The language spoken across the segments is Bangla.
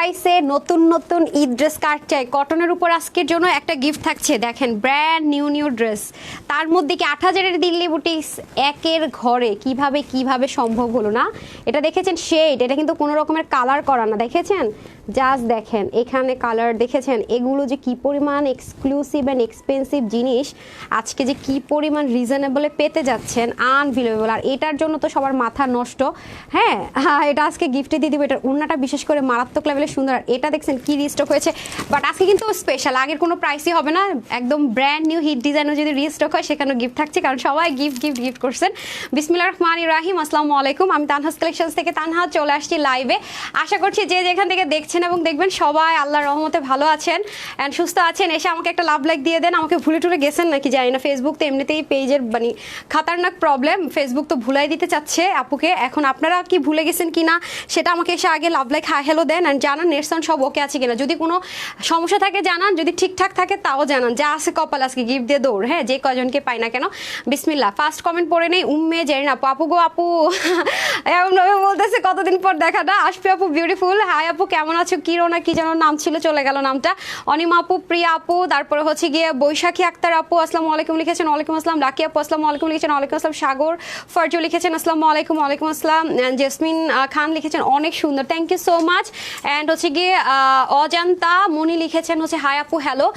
প্রাইসে নতুন নতুন ঈদ ড্রেস কাট চাই কটনের উপর আজকের জন্য একটা গিফট থাকছে। দেখেন ব্র্যান্ড নিউ ড্রেস, তার মধ্যে কি ৮,০০০-এর দিল্লি বুটিক্স একের ঘরে কিভাবে সম্ভব হলো না? এটা দেখেছেন শেড, এটা কিন্তু কোনো রকমের কালার করা না, দেখেছেন? জাস্ট দেখেন এখানে কালার দেখেছেন, এগুলো যে কি পরিমাণ এক্সক্লুসিভ অ্যান্ড এক্সপেন্সিভ জিনিস আজকে যে কি পরিমাণ রিজনেবলে পেতে যাচ্ছেন, আনবিলিভেবল। আর এটার জন্য তো সবার মাথা নষ্ট। হ্যাঁ, এটা আজকে গিফটে দিয়ে দিব। এটার উন্নাটা বিশেষ করে মারাত্মক লেভেলের সুন্দর। আর এটা দেখছেন কি রিস্টক হয়েছে, বাট আজকে কিন্তু স্পেশাল, আগের কোনো প্রাইসই হবে না, একদম ব্র্যান্ড নিউ হিট ডিজাইনও যদি রিস্টক হয় সেখানেও গিফট থাকছে, কারণ সবাই গিফট করছেন। বিসমিল্লাহির রহমানির রহিম, আসসালামু আলাইকুম। আমি তানহাস কালেকশনস থেকে তানহা চলে আসছি লাইভে। আশা করছি যে যেখান থেকে দেখছেন এবং দেখবেন সবাই আল্লাহর রহমতে ভালো আছেন অ্যান্ড সুস্থ আছেন। এসে আমাকে একটা লাভ লাইক দিয়ে দেন। আমাকে ভুলে টুলে গেছেন নাকি জানি না, ফেসবুক তো এমনিতেই পেজের মানে খাতারনাক প্রবলেম, ফেসবুক তো ভুলাই দিতে চাচ্ছে আপুকে। এখন আপনারা কি ভুলে গেছেন কিনা সেটা আমাকে এসে আগে love like hi hello then and জানান নেট সাউন্ড সব ওকে আছে কিনা। যদি কোনো সমস্যা থাকে জানান, যদি ঠিকঠাক থাকে তাও জানান। যা আছে কপাল আজকে গিফট দিয়ে দৌড়। হ্যাঁ, যে কয়জনকে পাই না কেন। বিসমিল্লাহ। ফার্স্ট কমেন্ট পড়ে নেই। উম্মে জানি না আপু গো আপু এমনভাবে বলতেছে কতদিন পর দেখা না। আসবে আপু বিউটিফুল। হাই আপু কেমন আছো? কিরোনা কি যেন নাম ছিল, চলে গেল নামটা। অনিমা আপু, প্রিয়া আপু, তারপরে হচ্ছে গিয়ে বৈশাখী আক্তার আপু আসসালামু আলাইকুম লিখেছেন, ওয়ালাইকুম আসসালাম। লাকি আপু আসসালামু আলাইকুম লিখেছেন, ওয়ালাইকুম আসসালাম। সাগর ফারজু লিখেছেন আসসালামু আলাইকুম, ওয়ালাইকুম আসসালাম। জেসমিন খান লিখেছেন অনেক সুন্দর, thank you so much. And হচ্ছে গিয়ে অজান্তা মনি লিখেছেন হচ্ছে হাই আপু হ্যালো।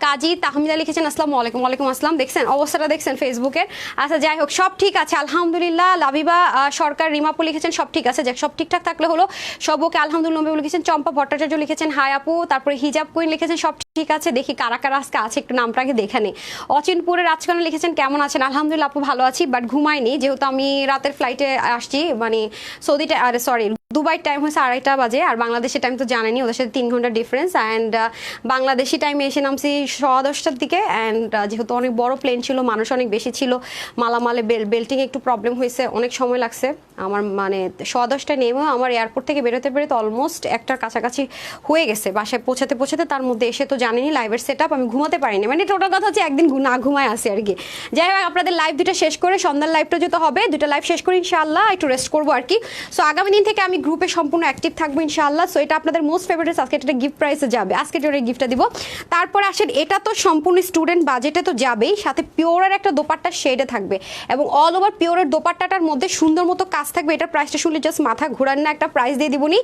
কাজী তাহমিদা লিখেছেন আসসালামু আলাইকুম, ওয়ালাইকুম আসসালাম। দেখছেন অবস্থাটা, দেখছেন ফেসবুকের। আচ্ছা যাই হোক, সব ঠিক আছে আলহামদুলিল্লাহ। লাবিবা সরকার রিমাপু লিখেছেন সব ঠিক আছে, যাক সব ঠিকঠাক থাকলে হলো। সব ওকে আলহামদুলিল্লাহ লিখেছেন। চম্পা ভট্টাচার্য লিখেছেন হাই আপু। তারপরে হিজাব কুইন লিখেছেন সব ঠিক আছে। দেখি কারা কারা আজকে আছে, একটু নামটাকে দেখে নেই। অচিনপুরের রাজকানা লিখেছেন কেমন আছেন? আলহামদুলিল্লাহ আপু ভালো আছি, বাট ঘুমাইনি যেহেতু আমি রাতের ফ্লাইটে আসছি, মানে সৌদিতে, আরে সরি দুবাইয়ের টাইম হয়েছে 2:30 বাজে, আর বাংলাদেশের টাইম তো জানেনি, ওদের সাথে 3 ঘন্টা ডিফারেন্স। অ্যান্ড বাংলাদেশি টাইমে এসে নামছি 10:15টার দিকে। অ্যান্ড যেহেতু অনেক বড় প্লেন ছিল, মানুষ অনেক বেশি ছিল, মালামালে বেল্টিং একটু প্রবলেম হয়েছে, অনেক সময় লাগছে আমার, মানে 10:10টায় নেমেও আমার এয়ারপোর্ট থেকে বেরোতে অলমোস্ট 1টার কাছাকাছি হয়ে গেছে বাসায় পৌঁছাতে। তার মধ্যে এসে তো জানেনি লাইভের সেট আপ, আমি ঘুমাতে পারিনি, মানে টোটাল কথা হচ্ছে একদিন না ঘুমায় আসি আর কি। যাই হোক, আপনাদের লাইভ দুটো শেষ করে সন্ধ্যার লাইভটা যেতে হবে, দুটো লাইভ শেষ করে ইনশাআল্লাহ একটু রেস্ট করবো আর কি। সো আগামী দিন থেকে আমি গ্রুপে সম্পূর্ণ অ্যাক্টিভ থাকবো ইনশাআল্লাহ। সো এটা আপনাদের মোস্ট ফেভারিট, আজকে এটা গিফট প্রাইসে যাবে, আজকে জন্য গিফটটা দিব। তারপর আসেন, এটা তো সম্পূর্ণ স্টুডেন্ট বাজেটে তো যাবেই, সাথে পিওরের একটা দোপাট্টা শেডে থাকবে এবং অল ওভার পিওরের দোপাট্টাটার মধ্যে সুন্দর মতো কাজ থাকবে। এটার প্রাইসটা শুনলে জাস্ট মাথা ঘুরান না, একটা প্রাইস দিয়ে দিবনি।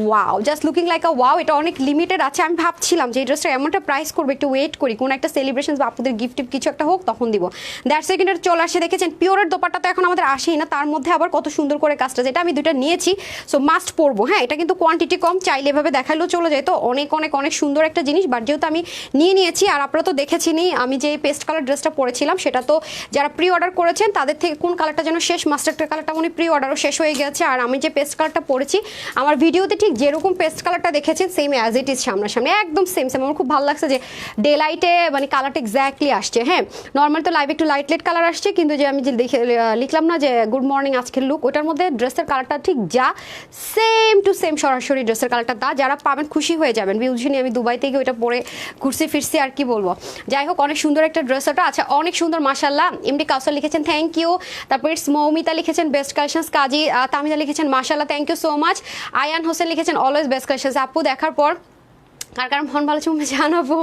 Wow, just looking like a wow. এটা অনেক লিমিটেড আছে, আমি ভাবছিলাম যে এই ড্রেসটা এমনটা প্রাইস করবো, একটু ওয়েট করি, কোনো একটা সেলিব্রেশন বা আপনাদের গিফট কিছু একটা হোক তখন দিব। দ্যাটস সেকেন্ডের চলে আসে, দেখেছেন পিওরের দোপাট্টা তো এখন আমাদের আসেই না, তার মধ্যে আবার কত সুন্দর করে কাজটা, যেটা আমি দুইটা নিয়েছি সো মাস্ট পরবো। হ্যাঁ, এটা কিন্তু কোয়ান্টিটি কম, চাইলে এভাবে দেখালেও চলে যায়, তো অনেক সুন্দর একটা জিনিস, বাট যেহেতু আমি নিয়েছি। আর আপনারা তো দেখেছিনি আমি যে পেস্ট কালার ড্রেসটা পরেছিলাম, সেটা তো যারা প্রি অর্ডার করেছেন তাদের থেকে কোন কালারটা যেন শেষ, মাস্টার্ড কালারটা উনি প্রি অর্ডারও শেষ হয়ে গেছে। আর আমি যে পেস্ট কালারটা পরেছি আমার ভিডিওতে ঠিক যেরকম পেস্ট কালারটা দেখেছেন সেম অ্যাজ ইট ইজ সামনাসামনি একদম সেম। আমার খুব ভালো লাগছে যে ডে লাইটে মানে কালারটা এক্স্যাক্টলি আসছে। হ্যাঁ, নর্মাল তো লাইভ একটু লাইট কালার আসছে, কিন্তু যে আমি যে লিখলাম না যে গুড মর্নিং আজকের লুক, ওটার মধ্যে ড্রেসের কালারটা ঠিক যা সেম টু সেম, সরাসরি ড্রেসের কালারটা তা যারা পাবেন খুশি হয়ে যাবেন। বিউজিনি আমি দুবাই থেকে ওইটা পরে ঘুরছি ফিরছি আর কি বলবো। যাই হোক, অনেক সুন্দর একটা ড্রেস ওটা। আচ্ছা, অনেক সুন্দর মাশাআল্লাহ। এমডি কাউসার লিখেছেন থ্যাংক ইউ। তারপর ইটস মৌমিতা লিখেছেন বেস্ট কালেকশনস। কাজী তামিদা লিখেছেন মাশাআল্লাহ, thank you so much. Ayan Hossain লিখেছেন অলওয়েজ বেস্ট কালেকশনস। আপু দেখার পর কার মন ভালো তুমি জানাবো।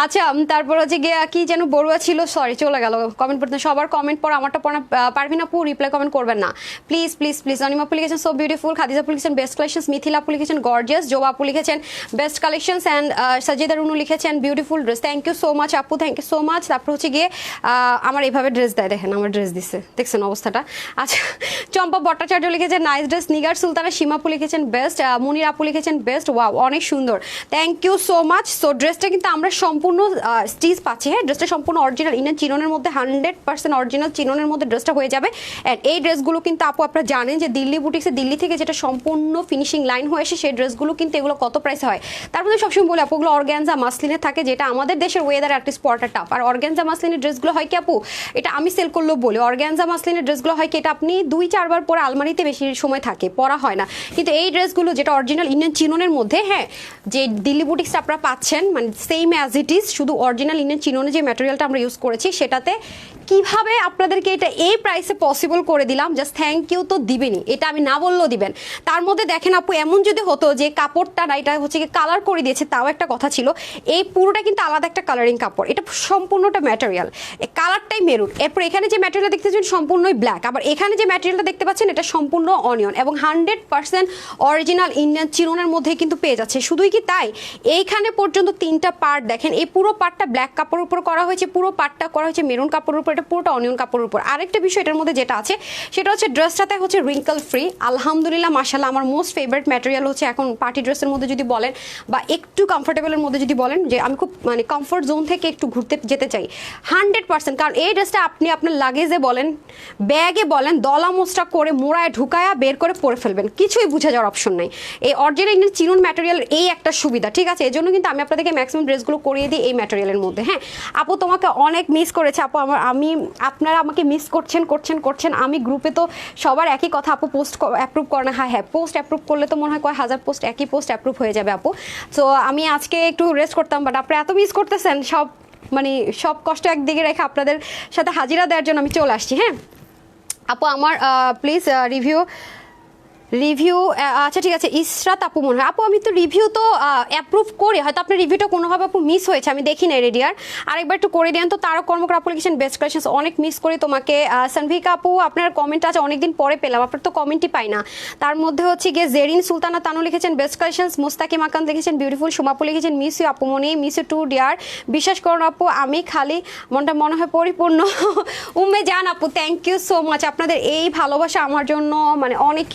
আচ্ছা, তারপর হচ্ছে গিয়ে কি যেন বড়ুয়া ছিল, সরি চলে গেল কমেন্ট পড়তে। সবার কমেন্ট পর আমারটা পড়া পারবি না আপু, রিপ্লাই কমেন্ট করবেন না প্লিজ। অনিমা আপু লিখেছেন সো বিউটিফুল। খাদিজা আপু লিখেছেন বেস্ট কালেকশনস। মিথিলা আপু লিখেছেন গর্জিয়াস। জোবা আপু লিখেছেন best collections. And Sajida Runu লিখেছেন beautiful dress. Thank you so much আপু, থ্যাংক ইউ সো মাচ। তারপর হচ্ছে গিয়ে আমার এইভাবে ড্রেস দেয়, দেখেন আমার ড্রেস দিচ্ছে, দেখছেন অবস্থাটা। আচ্ছা, চম্পা ভট্টাচার্য লিখেছেন নাইস ড্রেস। নিগার সুলতানা সীমা আপু লিখেছেন বেস্ট। মুনির আপু লিখেছেন বেস্ট। ওয়াও, অনেক সুন্দর, thank you so much. So ড্রেসটা কিন্তু আমরা সম্পূর্ণ স্টিচ পাচ্ছি। হ্যাঁ, ড্রেসটা সম্পূর্ণ অরিজিনাল ইনার চিননের মধ্যে, 100% অরিজিনাল চিননের মধ্যে ড্রেসটা হয়ে যাবে। অ্যান্ড এই ড্রেসগুলো কিন্তু আপু আপনারা জানেন যে দিল্লি বুটিক্সে দিল্লি থেকে যেটা সম্পূর্ণ ফিনিশিং লাইন হয়ে আসে, সেই ড্রেসগুলো কিন্তু এগুলো কত প্রাইস হয় তার মধ্যে সবসময় বলি আপু, ওগুলো অর্গ্যানজা মাসলিনে থাকে, যেটা আমাদের দেশের ওয়েদার অ্যাটলিস্ট পরাটা টাফ। আর অর্গ্যানজা মাসলিনের ড্রেসগুলো হয় কি আপু, এটা আমি সেল করলেও বলি, অর্গ্যানজা মাসলিনের ড্রেসগুলো হয় কি এটা আপনি 2-4 বার পরে আলমারিতে বেশি সময় থাকে, পরা হয় না। কিন্তু এই ড্রেসগুলো যেটা অরিজিনাল ইন্ডিয়ান চিননের মধ্যে, হ্যাঁ, যে দিল্লি বুটিক্সটা আপনারা পাচ্ছেন মানে সেম অ্যাজ ইট ইজ, শুধু অরিজিনাল ইন্ডিয়ান চিননে যে ম্যাটেরিয়ালটা আমরা ইউজ করেছি সেটাতে কিভাবে আপনাদেরকে এটা এই প্রাইসে পসিবল করে দিলাম, জাস্ট থ্যাংক ইউ তো দিবেনই, এটা আমি না বললেও দিবেন। তার মধ্যে দেখেন আপু, এমন যদি হতো যে কাপড়টা না এটা হচ্ছে কি কালার করে দিয়েছে, তাও একটা কথা ছিল। এই পুরোটা কিন্তু আলাদা একটা কালারিং কাপড়, এটা সম্পূর্ণটা ম্যাটেরিয়াল, কালারটাই মেরুন। এরপর এখানে যে ম্যাটেরিয়াল দেখতেছেন সম্পূর্ণই ব্ল্যাক, আবার এখানে যে ম্যাটেরিয়ালটা দেখতে পাচ্ছেন এটা সম্পূর্ণ অনিয়ন, এবং 100% অরিজিনাল ইন্ডিয়ান চিননের মধ্যে কিন্তু পেয়ে যাচ্ছে। শুধুই কি তাই, এইখানে পর্যন্ত 3টা পার্ট দেখেন, এই পুরো পার্টটা ব্ল্যাক কাপড়ের উপর করা হয়েছে, পুরো পার্টটা করা হয়েছে মেরুন কাপড়ের উপর, এটা পুরোটা অনিয়ন কাপড়ের উপর। আরেকটা বিষয় এটার মধ্যে যেটা আছে সেটা হচ্ছে ড্রেসটাতে হচ্ছে রিঙ্কল ফ্রি, আলহামদুলিল্লাহ মাশাআল্লাহ। আমার মোস্ট ফেভারিট ম্যাটেরিয়াল হচ্ছে এখন পার্টি ড্রেসের মধ্যে যদি বলেন বা একটু কমফোর্টেবলের মধ্যে যদি বলেন, যে আমি খুব মানে কমফোর্ট জোন থেকে একটু ঘুরতে যেতে চাই, 100%। কারণ এই ড্রেসটা আপনি আপনার লাগেজে বলেন, ব্যাগে বলেন, দলা মোচটা করে মোড়ায় ঢুকায়া বের করে পরে ফেলবেন, কিছুই বুঝে যাওয়ার অপশন নাই। এই অরিজিনাল ইন্ডিয়ান চিনন ম্যাটেরিয়ালের এই একটা সুবিধা, ঠিক আছে? এই জন্য কিন্তু আমি আপনাদেরকে ম্যাক্সিমাম ড্রেসগুলো করিয়ে দিই এই ম্যাটেরিয়ালের মধ্যে। হ্যাঁ আপু, তোমাকে অনেক মিস করেছে আপু, আপনারা আমাকে মিস করছেন। আমি গ্রুপে তো সবার একই কথা, আপু পোস্ট অ্যাপ্রুভ করে না। হ্যাঁ, পোস্ট অ্যাপ্রুভ করলে তো মনে হয় কয় হাজার পোস্ট, একই পোস্ট অ্যাপ্রুভ হয়ে যাবে আপু। তো আমি আজকে একটু রেস্ট করতাম, বাট আপনারা এত মিস করতেছেন, সব কষ্ট একদিকে রেখে আপনাদের সাথে হাজিরা দেওয়ার জন্য আমি চলে আসছি। হ্যাঁ আপু, আমার প্লিজ রিভিউ আচ্ছা ঠিক আছে, ইসরাত আপু মনে হয়। আপু আমি তো রিভিউ তো অ্যাপ্রুভ করি, হয়তো আপনার রিভিউটা কোনোভাবে আপু মিস হয়েছে, আমি দেখি না রেডিয়ার, আরেকবার একটু করে দেন তো। তারক কর্মকার আপু লিখেছেন বেস্ট কালেকশন, অনেক মিস করি তোমাকে। সানভিকা আপু, আপনার কমেন্ট আছে অনেকদিন পরে পেলাম, আপনার তো কমেন্টই পাই না। তার মধ্যে হচ্ছে গিয়ে জেরিন সুলতানা তানু লিখেছেন বেস্ট কালেকশন, মুস্তাকিম আকান্ত লিখেছেন বিউটিফুল, সোমাপু লিখেছেন মিস ইউ আপু মনি, মিস ইউ টু ডিয়ার। বিশ্বাস করুন আপু, আমি খালি মনটা মনে হয় পরিপূর্ণ। উম্মে জান আপু, থ্যাংক ইউ সো মাচ। আপনাদের এই ভালোবাসা আমার জন্য মানে অনেক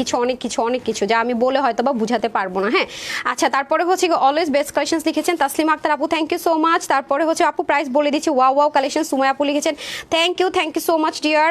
কিছু যা আমি বলে হয়তো বা বুঝাতে পারবো না। হ্যাঁ আচ্ছা, তারপরে হচ্ছে অলওয়েজ বেস্ট কালেকশন লিখেছেন তাসলিমা আক্তার আপু, থ্যাংক ইউ সো মাচ। তারপরে হচ্ছে আপু প্রাইস বলে দিচ্ছি, ওয়াও কালেকশন, সুমায়া আপু লিখেছেন thank you so much dear.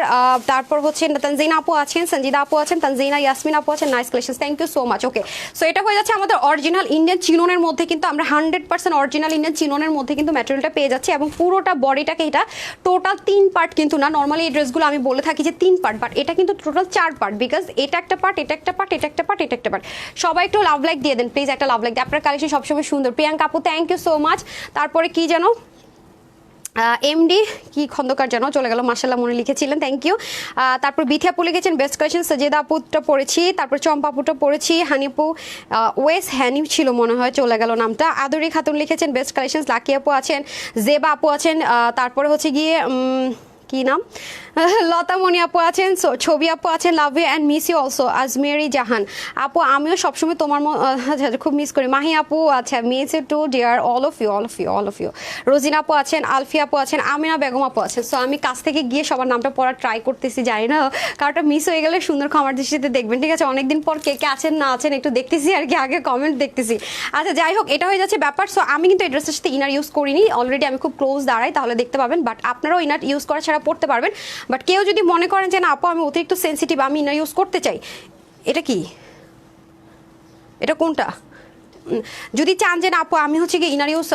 তারপর হচ্ছে তানজিনা আপু আছেন, সঞ্জিদা আপু আছেন, তানজিনা ইয়াসমিন আপু আছেন, nice collection, thank you so much. Okay, so এটা হয়ে যাচ্ছে আমাদের অরিজিনাল ইন্ডিয়ান চিননের মধ্যে, কিন্তু আমরা 100% অরিজিনাল ইন্ডিয়ান চিননের মধ্যে কিন্তু ম্যাটেরিয়ালটা পেয়ে যাচ্ছি, এবং পুরোটা বডিটাকে এটা টোটাল 3 পার্ট কিন্তু না, নর্মালি এই ড্রেসগুলো আমি বলে থাকি যে 3 পার্ট, বাট এটা কিন্তু টোটাল 4 পার্ট, বিকজ এটা একটা পার্ট, এটা একটা পার্ট, এটা একটা পার্ট, এটা একটা পার্ট। সবাই একটু লাভ লাইক দিয়ে দেন প্লিজ, একটা লাভ লাইক দিয়ে। আপনার কালেকশন সবসময় সুন্দর। প্রিয়াঙ্কা আপু, থ্যাংক ইউ সো মাচ। তারপরে কি জানো, এমডি কি খন্দকার যেন চলে গেল, মাশাআল্লাহ মনে লিখেছিলেন, থ্যাংক ইউ। তারপর বিথি আপু লিখেছেন বেস্ট কালেকশন, সজেদা আপুটা পড়েছি, তারপর চম্পা আপুটা পড়েছি, হানিপু ওয়েস হ্যানি ছিল মনে হয়, চলে গেল নামটা। আদরি খাতুন লিখেছেন বেস্ট কালেকশন, লাকি আপু আছেন, জেবা আপু আছেন, তারপরে হচ্ছে গিয়ে কি নাম, লতামণি আপু আছেন, ছবি আপু আছেন, love you and miss you also, Ajmeri Jahan আপু, আমিও সবসময় তোমার খুব মিস করি। মাহি আপু, আচ্ছা miss you too dear, all of you. Rozina আপু আছেন, আলফি আপু আছেন, আমিনা বেগম আপু আছেন। সো আমি কাছ থেকে গিয়ে সবার নামটা পড়ার ট্রাই করতেছি, জানি না কারোটা মিস হয়ে গেলে সুন্দর ক্ষমার দৃষ্টিতে দেখবেন, ঠিক আছে? অনেকদিন পর কে কে আছেন না আছেন একটু দেখতেছি আর কি, আগে কমেন্ট দেখতেছি। আচ্ছা যাই হোক, এটা হয়ে যাচ্ছে ব্যাপার। সো আমি কিন্তু এই ড্রেসের সাথে ইনার ইউজ করিনি, অলরেডি আমি খুব ক্লোজ দাঁড়াই, তাহলে দেখতে পাবেন, বাট আপনারাও ইনার ইউজ করা ছাড়া পড়তে পারবেন। বাট কেউ যদি মনে করেন যে না আপু আমি অতিরিক্ত সেন্সিটিভ, আমি ইনার ইউজ করতে চাই, এটা কি, এটা কোনটা, যদি চান যে না আপু আমি হচ্ছে গিয়ে ইনার ইউজ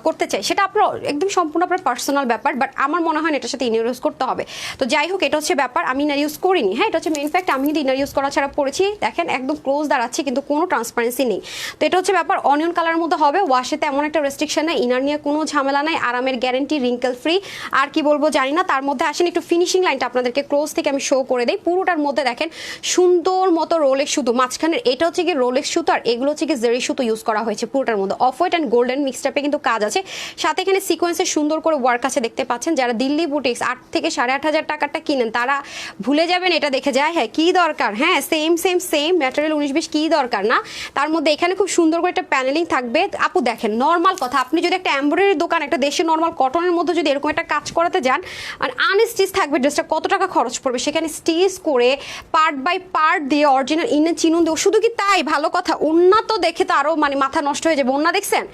করতে চাই, সেটা আপনার একদম সম্পূর্ণ আপনার পার্সোনাল ব্যাপার, বাট আমার মনে হয় এটার সাথে ইনার ইউজ করতে হবে। তো যাই হোক, এটা হচ্ছে ব্যাপার, আমি ইনার ইউজ করিনি। হ্যাঁ, এটা হচ্ছে মেইন ফ্যাক্ট, আমি কিন্তু ইনার ইউজ করা ছাড়া পড়েছি, দেখেন একদম ক্লোজ দাঁড়াচ্ছি কিন্তু কোনো ট্রান্সপারেন্সি নেই। তো এটা হচ্ছে ব্যাপার, অনিয়ন কালারের মধ্যে হবে, ওয়াশেতে এমন একটা রেস্ট্রিকশন নেই, ইনার নিয়ে কোনো ঝামেলা নাই, আরামের গ্যারেন্টি, রিঙ্কেল ফ্রি। আর কি বলবো জানি না। তার মধ্যে আসেন একটু ফিনিশিং লাইনটা আপনাদেরকে ক্লোজ থেকে আমি শো করে দিই। পুরোটার মধ্যে দেখেন সুন্দর মতো রোলেক্স সুতো, মাঝখানের এটা হচ্ছে গিয়ে রোলেক্স সুতো, আর এগুলো হচ্ছে গিয়ে জেরি সুতো ইউজ করা হয়েছে পুরোটার মধ্যে, off white and golden mix টাইপে কিন্তু কাজ আছে, সাথে এখানে সিকোয়েন্সের সুন্দর করে ওয়ার্ক আছে, দেখতে পাচ্ছেন। যারা দিল্লি বুটিক্স 8 থেকে 8,500 টাকাটা কিনেন তারা ভুলে যাবেন এটা দেখে যায়, হ্যাঁ কি দরকার, হ্যাঁ সেম ম্যাটেরিয়াল 19-20 কি দরকার না। তার মধ্যে এখানে খুব সুন্দর করে একটা প্যানেলিং থাকবে। আপু দেখেন নর্মাল কথা, আপনি যদি একটা এমব্রয়ডারি দোকান, একটা দেশের নর্মাল কটনের মধ্যে যদি এরকম একটা কাজ করাতে যান, আর আনস্টিচ থাকবে ড্রেসটা, কত টাকা খরচ পড়বে, সেখানে স্টিচ করে পার্ট বাই পার্ট দিয়ে অরিজিনাল ইন্ডিয়ান চিনুন দিয়ে, শুধু কি তাই, ভালো কথা ওন্না তো দেখে তো আরো মানে মাথা নষ্ট হয়ে যাবে। ওন্না দেখছেন,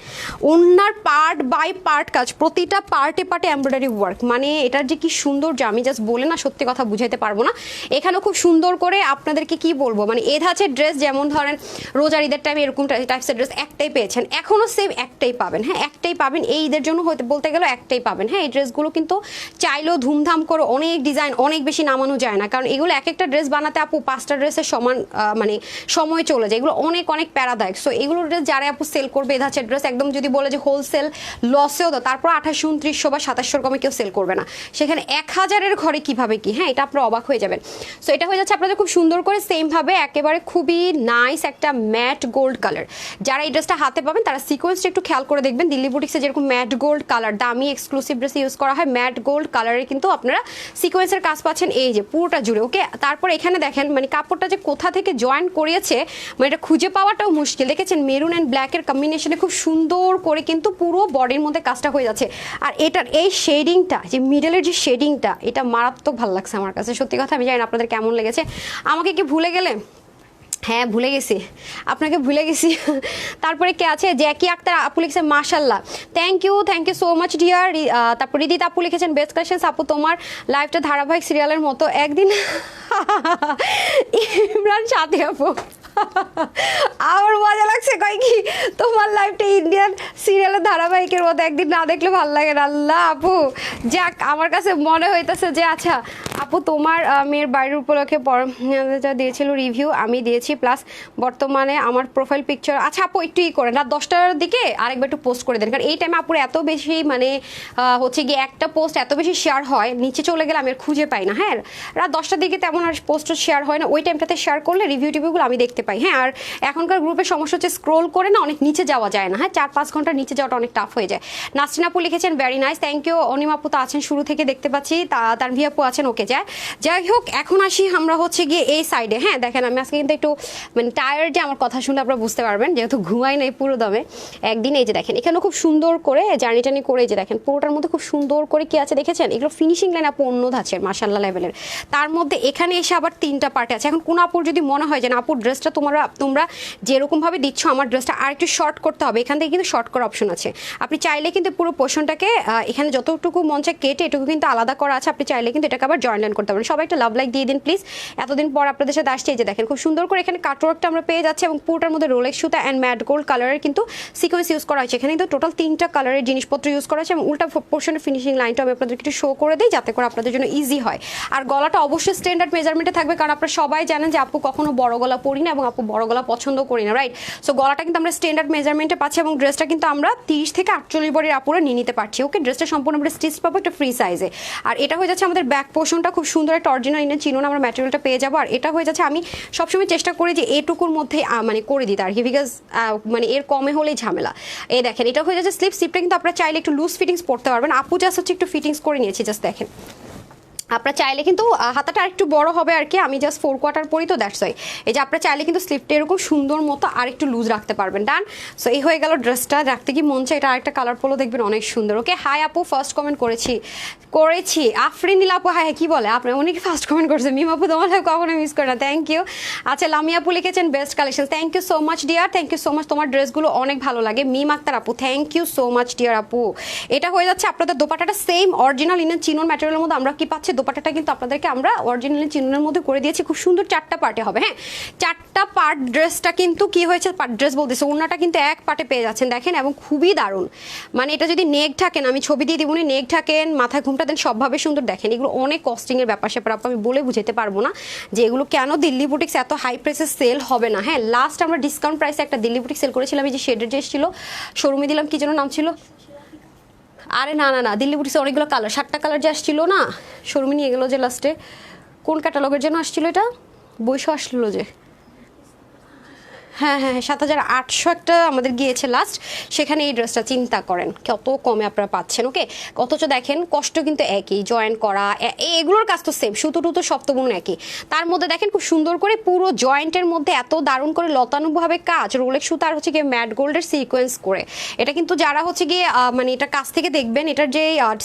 ওন্নার পার্ট বাই পার্ট কাজ, প্রতিটা পার্টে পার্টে এমব্রয়ডারি ওয়ার্ক, মানে এটার যে কি সুন্দর, যে আমি জাস্ট বলে না সত্যি কথা বুঝাইতে পারবো না। এখানেও খুব সুন্দর করে আপনাদেরকে কি বলবো, মানে এ ধাঁচের ড্রেস, যেমন ধরেন রোজার ঈদের টাইমে এরকম টাইপসের ড্রেস একটাই পেয়েছেন, এখনো সেম একটাই পাবেন। হ্যাঁ, একটাই পাবেন, এই ঈদের জন্য হয়তো বলতে গেলে একটাই পাবেন। হ্যাঁ, এই ড্রেসগুলো কিন্তু চাইলেও ধুমধাম করে অনেক ডিজাইন অনেক বেশি নামানো যায় না, কারণ এগুলো এক একটা ড্রেস বানাতে আপু 5টা ড্রেসের সমান মানে সময় চলে যায়, এগুলো অনেক প্যারাদায়ক। সো এগুলোর ড্রেস যারা আপু সেল করবে এ ধাঁচের ড্রেস একদম যদি বলে যে হোলসেল লসেও দাও, তারপর 2800 বা 2700 কমে কেউ সেল করবে না, সেখানে 1000-এর ঘরে কিভাবে কি, হ্যাঁ এটা আপনারা অবাক হয়ে যাবেন। সো এটা হয়ে যাচ্ছে আপনাদের খুব সুন্দর করে সেম ভাবে একেবারে খুবই নাইস একটা ম্যাট গোল্ড কালার। যারা এই ড্রেসটা হাতে পাবেন তারা সিকোয়েন্সটা একটু খেয়াল করে দেখবেন, দিল্লি বুটিক্সে যেরকম ম্যাট গোল্ড কালার দামি এক্সক্লুসিভ ড্রেস ইউজ করা হয়, ম্যাট গোল্ড কালারের কিন্তু আপনারা সিকোয়েন্সের কাজ পাচ্ছেন এই যে পুরোটা জুড়ে। ওকে, তারপর এখানে দেখেন মানে কাপড়টা যে কোথা থেকে জয়েন করিয়েছে মানে এটা খুঁজে পাওয়াটাও মুশকিল। দেখেছেন মেরুন অ্যান্ড ব্ল্যাকের কম্বিনেশনে খুব সুন্দর করে কিন্তু পুরো বডির মধ্যে কাজটা হয়ে যাচ্ছে। আর এটার এই শেডিংটা যে মিডলের যে শেডিংটা এটা মারাত্মক ভালো লাগছে আমার কাছে, সত্যি কথা। আমি জানি না আপনাদের কেমন লেগেছে। আমাকে কি ভুলে গেলে? হ্যাঁ ভুলে গেছি, আপনাকে ভুলে গেছি। তারপরে কে আছে, জ্যাকি আক্তার আপু লিখেছেন মাশাল্লাহ, thank you so much dear. তারপর রিদিত আপু লিখেছেন বেস্ট কালেকশন আপু, তোমার লাইফটা ধারাবাহিক সিরিয়ালের মতো একদিন। ইমরান সাথী আপু আমার মজা লাগছে, কয় কি তোমার লাইফটা ইন্ডিয়ান সিরিয়ালের ধারাবাহিকের মতো, একদিন না দেখলে ভালো লাগে না। আল্লাহ আপু যাক, আমার কাছে মনে হইতেছে যে আচ্ছা আপু তোমার মেয়ের বাড়ির উপলক্ষে দিয়েছিল রিভিউ, আমি দিয়েছি, প্লাস বর্তমানে আমার প্রোফাইল পিকচার। আচ্ছা আপু একটু করে রাত 10টার দিকে আরেকবার একটু পোস্ট করে দেন, কারণ এই টাইমে আপুর এত বেশি মানে হচ্ছে গিয়ে একটা পোস্ট এত বেশি শেয়ার হয়, নিচে চলে গেলে আমি আর খুঁজে পাই না। হ্যাঁ রাত 10টার দিকে তেমন আর পোস্ট শেয়ার হয় না, ওই টাইমটাতে শেয়ার করলে রিভিউ টিভিউগুলো আমি দেখতে পাই। হ্যাঁ আর এখনকার গ্রুপের সমস্যা হচ্ছে স্ক্রোল করে না অনেক নিচে যাওয়া যায় না, হ্যাঁ 4-5 ঘন্টা নিচে যাওয়াটা অনেক টাফ হয়ে যায়। নাসরিন আপু লিখেছেন very nice, thank you. Anim আপু তো আছেন শুরু থেকে দেখতে পাচ্ছি, তানভি আপু আছেন, ওকে যাই হোক এখন আসি আমরা হচ্ছে গিয়ে এই সাইডে। হ্যাঁ দেখেন আমি আজকে কিন্তু একটু মানে টায়ার্ড, যে আমার কথা শুনলে আপনারা বুঝতে পারবেন যেহেতু ঘুমাই নাই পুরো দমে একদিন। এই যে দেখেন এখানে খুব সুন্দর করে জার্নি টানি করে, এই যে দেখেন পুরোটার মধ্যে খুব সুন্দর করে কি আছে দেখেছেন, এগুলো ফিনিশিং লাইন আপু অন্য ধাঁচের মাশাল্লাহ লেভেলের। তার মধ্যে এখানে এসে আবার 3টা পার্টে আছে। এখন কোন আপুর যদি মনে হয় যে না আপুর ড্রেসটা তোমরা যেরকমভাবে দিচ্ছ আমার ড্রেসটা আর একটু শর্ট করতে হবে, এখান থেকে কিন্তু শর্ট করার অপশন আছে। আপনি চাইলে কিন্তু পুরো পোর্শনটাকে এখানে যতটুকু মঞ্চে কেটে এটুকু কিন্তু আলাদা করা আছে, আপনি চাইলে কিন্তু এটাকে আবার জয়েন লাইন করতে পারেন। সবাই একটা লাভ লাইক দিয়ে দিন প্লিজ, এতদিন পর আপনাদের সাথে আসছে। এই যে দেখেন খুব সুন্দর করে এখানে কাটওয়ার্কটা আমরা পেয়ে যাচ্ছি এবং পুরোটার মধ্যে রোলেক্স সুতা অ্যান্ড ম্যাট গোল্ড কালারের কিন্তু সিকোয়েন্স ইউজ করা হয়েছে। এখানে কিন্তু টোটাল 3টা কালারের জিনিসপত্র ইউজ করা হয়েছে এবং উল্টা পোর্শনের ফিনিশিং লাইনটা আমি আপনাদেরকে একটু শো করে দিই যাতে করে আপনাদের জন্য ইজি হয়। আর গলাটা অবশ্যই স্ট্যান্ডার্ড মেজারমেন্টে থাকবে, কারণ আপনারা সবাই জানেন যে আপু কখনো বড় গলা পরি না এবং আপু বড় গলা পছন্দ করি না, রাইট? সো গলাটা কিন্তু আমরা স্ট্যান্ডার্ড মেজারমেন্টে পাচ্ছি এবং ড্রেসটা কিন্তু আমরা 30 থেকে 48 বডির আপুরে নিয়ে নিতে পারছি। ওকে, ড্রেসটা সম্পূর্ণ আমরা স্টিচ পাবো একটা ফ্রি সাইজে। আর এটা হয়ে যাচ্ছে আমাদের ব্যাক পোর্শনটা, খুব সুন্দর একটা অরিজিনাল ইন্ডিয়ান চিনোন আমরা ম্যাটেরিয়ালটা পেয়ে যাবো। আর এটা হয়ে যাচ্ছে আমি সবসময় চেষ্টা করি যে এটুকুর মধ্যে মানে করে দিতে আর কি, বিকজ মানে এর কমে হলেই ঝামেলা। এই দেখেন এটা হয়ে যাচ্ছে স্লিপটা কিন্তু আপনারা চাইলে একটু লুজ ফিটিংস পড়তে পারবেন। আপু জাস্ট হচ্ছে একটু ফিটিংস করে নিয়েছি, জাস্ট দেখেন আপনারা চাইলে কিন্তু হাতাটা আরেকটু বড় হবে আর কি, আমি জাস্ট 4 কোয়ার্টার পরি তো দ্যাটস ওয়াই। এই যে আপনারা চাইলে কিন্তু স্লিপটা এরকম সুন্দর মতো আর একটু লুজ রাখতে পারবেন। ডান। সো এই হয়ে গেল ড্রেসটা, রাখতে কি মন চাই। এটা আরেকটা কালার পলো দেখবেন অনেক সুন্দর। ওকে, হাই আপু ফার্স্ট কমেন্ট করেছি আফরিন নীলা আপু, হ্যাঁ কি বলে আপনি, উনি ফার্স্ট কমেন্ট করেছে। মিম আপু তোমার কখনো মিস করে না, থ্যাংক ইউ। আচ্ছা লামিয়া আপু লিখেছেন best collection, thank you so much dear, thank you so much, তোমার ড্রেসগুলো অনেক ভালো লাগে। মিম আক্তার আপু thank you so much dear আপু। এটা হয়ে যাচ্ছে আপনাদের দোপাটাটা সেম অরিজিনাল ইন্ডিয়ান চিনোন ম্যাটেরিয়ালের মধ্যে আমরা কি পাচ্ছি, দোপাটাটা কিন্তু আপনাদেরকে আমরা অরিজিনালি চিনোনের মধ্যে করে দিয়েছি, খুব সুন্দর 4টা পার্টে হবে। হ্যাঁ 4টা পার্ট ড্রেসটা কিন্তু কি হয়েছে, পার্ট ড্রেস বলতেছে, ওড়নাটা কিন্তু এক পার্টে পেয়ে যাচ্ছেন দেখেন, এবং খুবই দারুণ। মানে এটা যদি নেক ঢাকেন, আমি ছবি দিয়ে দিবনি, নেক ঢাকেন মাথায় ঘুমটা দেন, সবভাবে সুন্দর। দেখেন এগুলো অনেক কস্টিং এর ব্যাপার স্যাপার, আমি বলে বুঝাতে পারবো না যে এগুলো কেন দিল্লি বুটিক্স এত হাই প্রাইসে সেল হবে না। হ্যাঁ লাস্ট আমরা ডিসকাউন্ট প্রাইসে একটা দিল্লি বুটিক সেল করেছিলাম, এই যে শেডের ড্রেস ছিল, শোরুমে দিলাম, কি যেন নাম ছিল, আরে না দিল্লি বুটিক্সে অনেকগুলো কালার, 7টা কালার যে আসছিল না, শোরুমে নিয়ে গেলো যে লাস্টে, কোন ক্যাটালগের জন্য আসছিল এটা, বইসও আসলো যে, হ্যাঁ 7800 একটা আমাদের গিয়েছে লাস্ট, সেখানে এই ড্রেসটা চিন্তা করেন কত কমে আপনারা পাচ্ছেন। ওকে, অথচ দেখেন কষ্ট কিন্তু একই, জয়েন করা এগুলোর কাজ তো সেম, সুতো টুতো সপ্তগুণ একই। তার মধ্যে দেখেন খুব সুন্দর করে পুরো জয়েন্টের মধ্যে এত দারুণ করে লতানুভাবে কাজ, রোলেক্স সুতা আর হচ্ছে গিয়ে ম্যাট গোল্ডের সিকোয়েন্স করে। এটা কিন্তু যারা হচ্ছে গিয়ে মানে এটা কাছ থেকে দেখবেন, এটার যে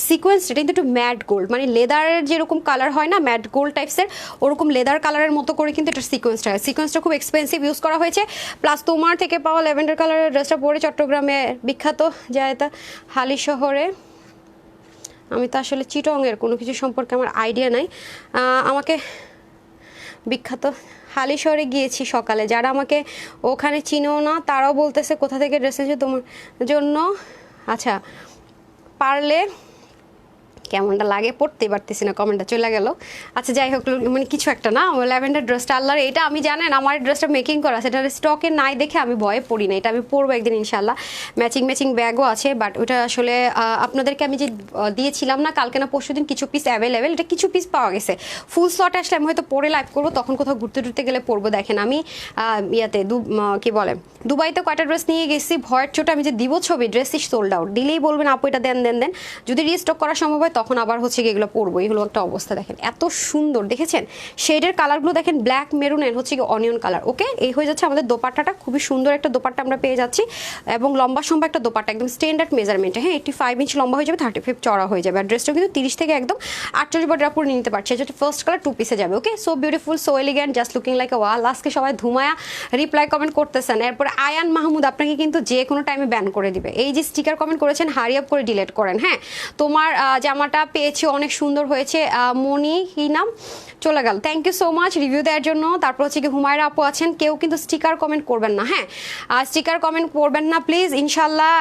সিকোয়েন্স এটা কিন্তু একটু ম্যাট গোল্ড, মানে লেদারের যেরকম কালার হয় না ম্যাট গোল্ড টাইপসের, ওরকম লেদার কালারের মতো করে কিন্তু এটার সিকোয়েন্সটা খুব এক্সপেন্সিভ ইউজ করা হয়েছে। প্লাস তোমার থেকে পাওয়া ল্যাভেন্ডার কালারের ড্রেসটা পরে চট্টগ্রামে বিখ্যাত জায়তা হালি শহরে, আমি তো আসলে চিটংয়ের কোনো কিছু সম্পর্কে আমার আইডিয়া নাই, আমাকে বিখ্যাত হালি শহরে গিয়েছি সকালে, যারা আমাকে ওখানে চিনেও না তারাও বলতেছে কোথা থেকে ড্রেস এসেছে তোমার জন্য। আচ্ছা পারলে কেমনটা লাগে পড়তে পারতেছি না, কমেন্টটা চলে গেল। আচ্ছা যাই হোক, মানে কিছু একটা না, ল্যাভেন্ডার ড্রেসটা আল্লাহর, এটা আমি জানেন আমার ড্রেসটা মেকিং করা, সেটা স্টকে নাই দেখে আমি ভয়ে পড়ি না, এটা আমি পরবো একদিন ইনশাল্লাহ। ম্যাচিং ব্যাগও আছে, বাট ওটা আসলে আপনাদেরকে আমি যে দিয়েছিলাম না কালকে না পরশু দিন, কিছু পিস অ্যাভেলেবেল, এটা কিছু পিস পাওয়া গেছে। ফুল স্লটে আসলে আমি হয়তো পরে লাইভ করবো, তখন কোথাও ঘুরতে গেলে পরবো। দেখেন আমি ইয়াতে কি বলে দুবাইতে কয়টা ড্রেস নিয়ে গেছি, ভয়ের চোটে আমি যে দিব ছবি, ড্রেসই সোল্ড আউট, দিলেই বলবেন আপু এটা দেন, যদি রিস্টক করা সম্ভব হয় তখন আবার হচ্ছে এগুলো পরবো। এগুলো একটা অবস্থা দেখেন, এত সুন্দর দেখেছেন শেডের কালারগুলো, দেখেন ব্ল্যাক মেরুনের হচ্ছে কি অনিয়ন কালার। ওকে, এই হয়ে যাচ্ছে আমাদের দোপাট্টাটা, খুবই সুন্দর একটা দোপাট্টা আমরা পেয়ে যাচ্ছি, এবং লম্বা সম্ভব একটা দোপাট্টা, একদম স্ট্যান্ডার্ড মেজারমেন্টে। হ্যাঁ, 85 ইঞ্চ লম্বা হয়ে যাবে, 35 চড়া হয়ে যাবে। আর ড্রেসটা কিন্তু 30 থেকে একদম 48 বডি পরে নিতে পারছে, যেটা ফার্স্ট কালার 2 পিসে যাবে। Okay, so beautiful, so elegant, just looking like a wall. আজকে সবাই ধুমায়া রিপ্লাই কমেন্ট করতেছেন। এরপরে আয়ান মাহমুদ আপনাকে কিন্তু যে কোনো টাইমে ব্যান করে দিবে। এই যে স্টিকার কমেন্ট করেছেন, হারি আপ করে ডিলিট করেন। হ্যাঁ, তোমার জামাটা পেয়েছি, অনেক সুন্দর হয়েছে। মনি কি নাম চলে গেল, thank you so much review দেওয়ার জন্য। তারপর হচ্ছে কি হুমায়রা আপু আছেন, কেউ কিন্তু স্টিকার কমেন্ট করবেন না। হ্যাঁ, স্টিকার কমেন্ট করবেন না প্লিজ। ইনশাল্লাহ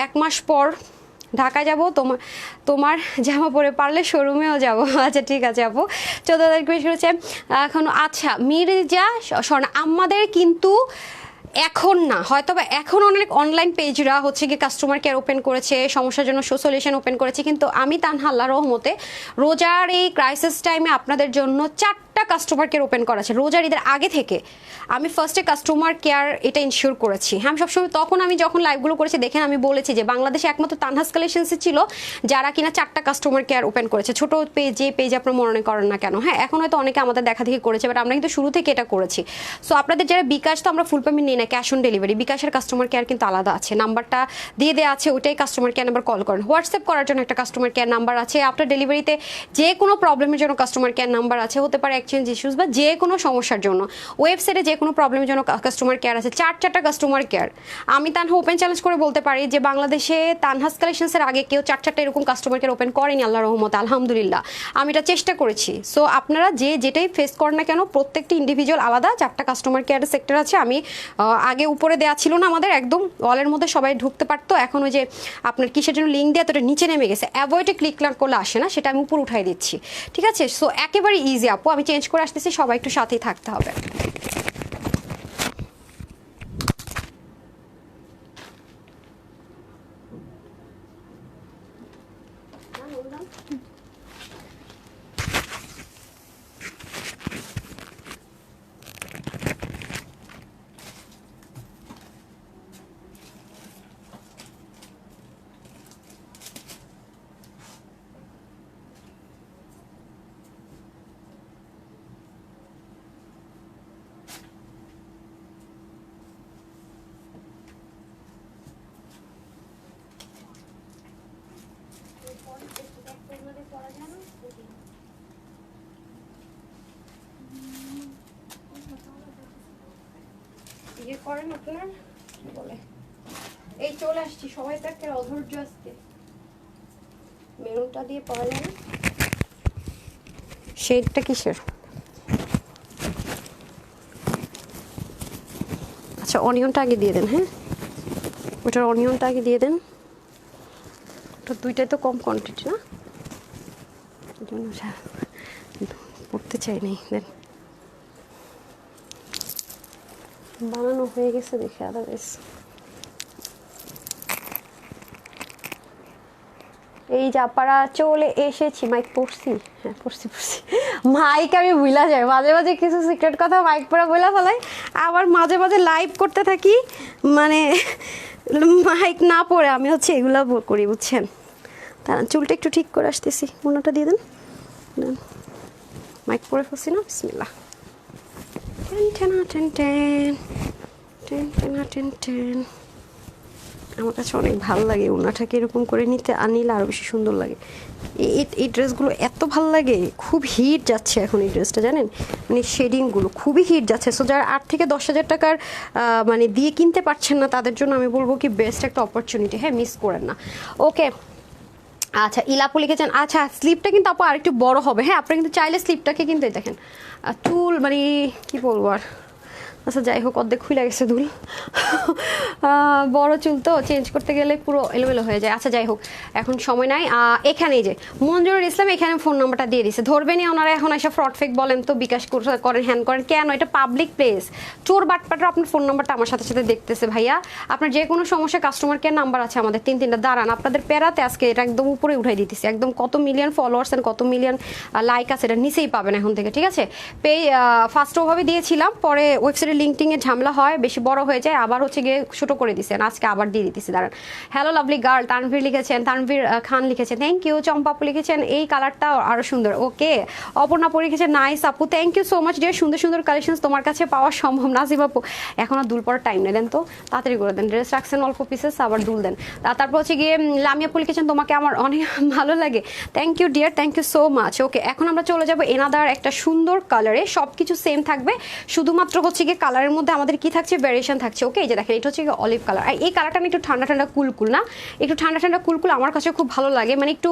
1 মাস পর ঢাকায় যাব, তোমার জামা পরে পারলে শোরুমেও যাব। আচ্ছা ঠিক আছে আপু, 14 তারিখ হচ্ছে এখন। আচ্ছা মির্জা স্বর্ণা, আমাদের কিন্তু এখন না, হয়তো বা এখন অনেক অনলাইন পেজরা হচ্ছে কি কাস্টমার কেয়ার ওপেন করেছে, সমস্যার জন্য সলিউশন ওপেন করেছে, কিন্তু আমি তানহা আল্লাহর রহমতে রোজার এই ক্রাইসিস টাইমে আপনাদের জন্য 4টা কাস্টমার কেয়ার ওপেন করা আছে। রোজার ঈদের আগে থেকে আমি ফার্স্টে কাস্টমার কেয়ার এটা ইনশিওর করেছি। হ্যাঁ, আমি সবসময় তখন আমি যখন লাইভগুলো করেছি দেখেন আমি বলেছি যে বাংলাদেশে একমাত্র তানহাস কালেকশনসে ছিল যারা কিনা 4টা কাস্টমার কেয়ার ওপেন করেছে, ছোট পেজ যে পেজ আপনার মনে করেন না কেন। হ্যাঁ, এখন হয়তো অনেকে আমাদের দেখা দেখি করেছে, বাট আমরা কিন্তু শুরু থেকে এটা করেছি। সো আপনাদের যারা বিকাশ, তো আমরা ফুল পেমেন্ট নিই না, ক্যাশ অন ডেলিভারি। বিকাশের কাস্টমার কেয়ার কিন্তু আলাদা আছে, নাম্বারটা দিয়ে দেওয়া আছে, ওইটাই কাস্টমার কেয়ার নাম্বার, কল করেন। হোয়াটসঅ্যাপ করার জন্য একটা কাস্টমার কেয়ার নাম্বার আছে, আপনার ডেলিভারিতে যে কোনো প্রবলেমের জন্য কাস্টমার কেয়ার নাম্বার আছে, হতে পারে এক্সচেঞ্জ ইস্যুস বা যে কোনো সমস্যার জন্য, ওয়েবসাইটে যে কোনো প্রবলেমের জন্য কাস্টমার কেয়ার আছে। 4টা কাস্টমার কেয়ার। আমি তানহা ওপেন চ্যালেঞ্জ করে বলতে পারি যে বাংলাদেশে তানহাস কালেকশনসের আগে কেউ 4টা এরকম কাস্টমার কেয়ার ওপেন করেনি, আল্লাহর রহমতে, আলহামদুলিল্লাহ। আমি এটা চেষ্টা করেছি। সো আপনারা যেটাই ফেস করেন না কেন, প্রত্যেকটি ইন্ডিভিজুয়াল আলাদা 4টা কাস্টমার কেয়ারের সেক্টর আছে। আমি আগে উপরে দেওয়া ছিল না, আমাদের একদম ওয়ালের মধ্যে সবাই ঢুকতে পারতো, এখন ওই যে আপনার কিসের জন্য লিঙ্ক দেওয়া, তো এটা নিচে নেমে গেছে, অ্যাভয়েডে ক্লিক করলে আসে না, সেটা আমি উপর উঠাই দিচ্ছি। ঠিক আছে, সো একেবারে ইজি আপু, আমি চেঞ্জ করে আসতেছি, সবাই একটু সাথেই থাকতে হবে। ইয়ে করেন আপনার কি বলে, এই চলে আসছি, সবাই তো একটা অধৈর্য আজকে। মেরুনটা দিয়ে পরা যায় না, শেডটা কিসের? আচ্ছা অনিয়নটা আগে দিয়ে দেন। হ্যাঁ, ওটার অনিয়নটা আগে দিয়ে দেন, ওটা দুইটাই তো কম কোয়ান্টিটি না, এই জন্য পড়তে চাই নাই। দেন বানানো হয়ে গেছে দেখে, আদারওয়াইজ এই জাপারা চলে এসেছি। মাইক পড়ছি, হ্যাঁ পড়ছি। মাইক আমি ভুলা যাই মাঝে মাঝে, কিছু সিক্রেট কথা মাইক পড়া বলা ফেলাই, আবার মাঝে মাঝে লাইভ করতে থাকি, মানে মাইক না পড়ে আমি হচ্ছে এগুলা করি, বুঝছেন। তারা চুলটা একটু ঠিক করে আসতেছি, মনোটা দিয়ে দেন। মাইক পরে ফেলছি না, বিসমিল্লাহ। আমার কাছে অনেক ভালো লাগে ওনাটাকে এরকম করে নিতে, আনিলে আরও বেশি সুন্দর লাগে। এই ড্রেসগুলো এত ভালো লাগে, খুব হিট যাচ্ছে এখন এই ড্রেসটা, জানেন, মানে শেডিংগুলো খুবই হিট যাচ্ছে। সো যারা 8 থেকে 10,000 টাকার মানে দিয়ে কিনতে পারছেন না, তাদের জন্য আমি বলবো কি বেস্ট একটা অপরচুনিটি। হ্যাঁ, মিস করেন না। ওকে, আচ্ছা ইলাপু লিখেছেন। আচ্ছা স্লিপটা কিন্তু আপু আরেকটু বড় হবে। হ্যাঁ, আপনারা কিন্তু চাইলে স্লিপটাকে কিন্তু দেখেন চুল মানে কি বলবো আর আচ্ছা যাই হোক, অর্ধেক খুলে গেছে দুল। বড় চুল তো চেঞ্জ করতে গেলে পুরো এলোমেলো হয়ে যায়। আচ্ছা যাই হোক, এখন সময় নাই। এখানেই যে মঞ্জুরুল ইসলাম এখানে ফোন নাম্বারটা দিয়ে দিছে, ধরবেনই ওনারা এখন এসে ফ্রড ফেক বলেন তো, বিকাশ করেন হ্যান করেন কেন? এটা পাবলিক প্লেস, চোর বাটপাটরা আপনার ফোন নাম্বারটা আমার সাথে সাথে দেখতেছে। ভাইয়া আপনার যে কোনো সমস্যা কাস্টমার কেয়ার নাম্বার আছে আমাদের 3-3টা, দাঁড়ান আপনাদের প্যারাতে আজকে এটা একদম উপরে উঠাই দিতেছি, একদম কত মিলিয়ন ফলোয়ার্স এন্ড কত মিলিয়ন লাইক আছে এটা নিচেই পাবেন এখন থেকে, ঠিক আছে? ফার্স্ট ওভাবে দিয়েছিলাম, পরে ওয়েবসাইটের লিঙ্কটিংয়ে ঝামেলা হয়, বেশি বড় হয়ে যায়, আবার হচ্ছে গিয়ে ছোট করে দিচ্ছেন, আজকে আবার দিয়ে দিতেছি। দাঁড়ান, হ্যালো লাভলি গার্ল তানভীর লিখেছেন, তানভীর খান লিখেছেন থ্যাংক ইউ। চম্পাপু লিখেছেন এই কালারটা আরো সুন্দর, ওকে। অপর্ণাপু লিখেছেন নাইস আপু, thank you so much dear. সুন্দর সুন্দর কালেকশন তোমার কাছে পাওয়া সম্ভব? নাজিম আপু এখন আর দুল পরার টাইম নেই, দেন তো তাড়াতাড়ি করে দেন, ড্রেস রাখছেন অল্প পিসেস আবার দুল দেন। তারপর হচ্ছে গিয়ে লামিয়াপু লিখেছেন তোমাকে আমার অনেক ভালো লাগে, thank you dear, thank you so much. Okay, এখন আমরা চলে যাবো এনাদার একটা সুন্দর কালারে, সব কিছু সেম থাকবে, শুধুমাত্র হচ্ছে গিয়ে কালারের মধ্যে আমাদের কি থাকছে, ভ্যারিয়েশন থাকছে। ওকে, এই যে দেখেন এটা হচ্ছে অলিভ কালার, আর এই কালারটা না একটু ঠান্ডা ঠান্ডা কুলকুল না, একটু ঠান্ডা ঠান্ডা কুলকুল আমার কাছে খুব ভালো লাগে, মানে একটু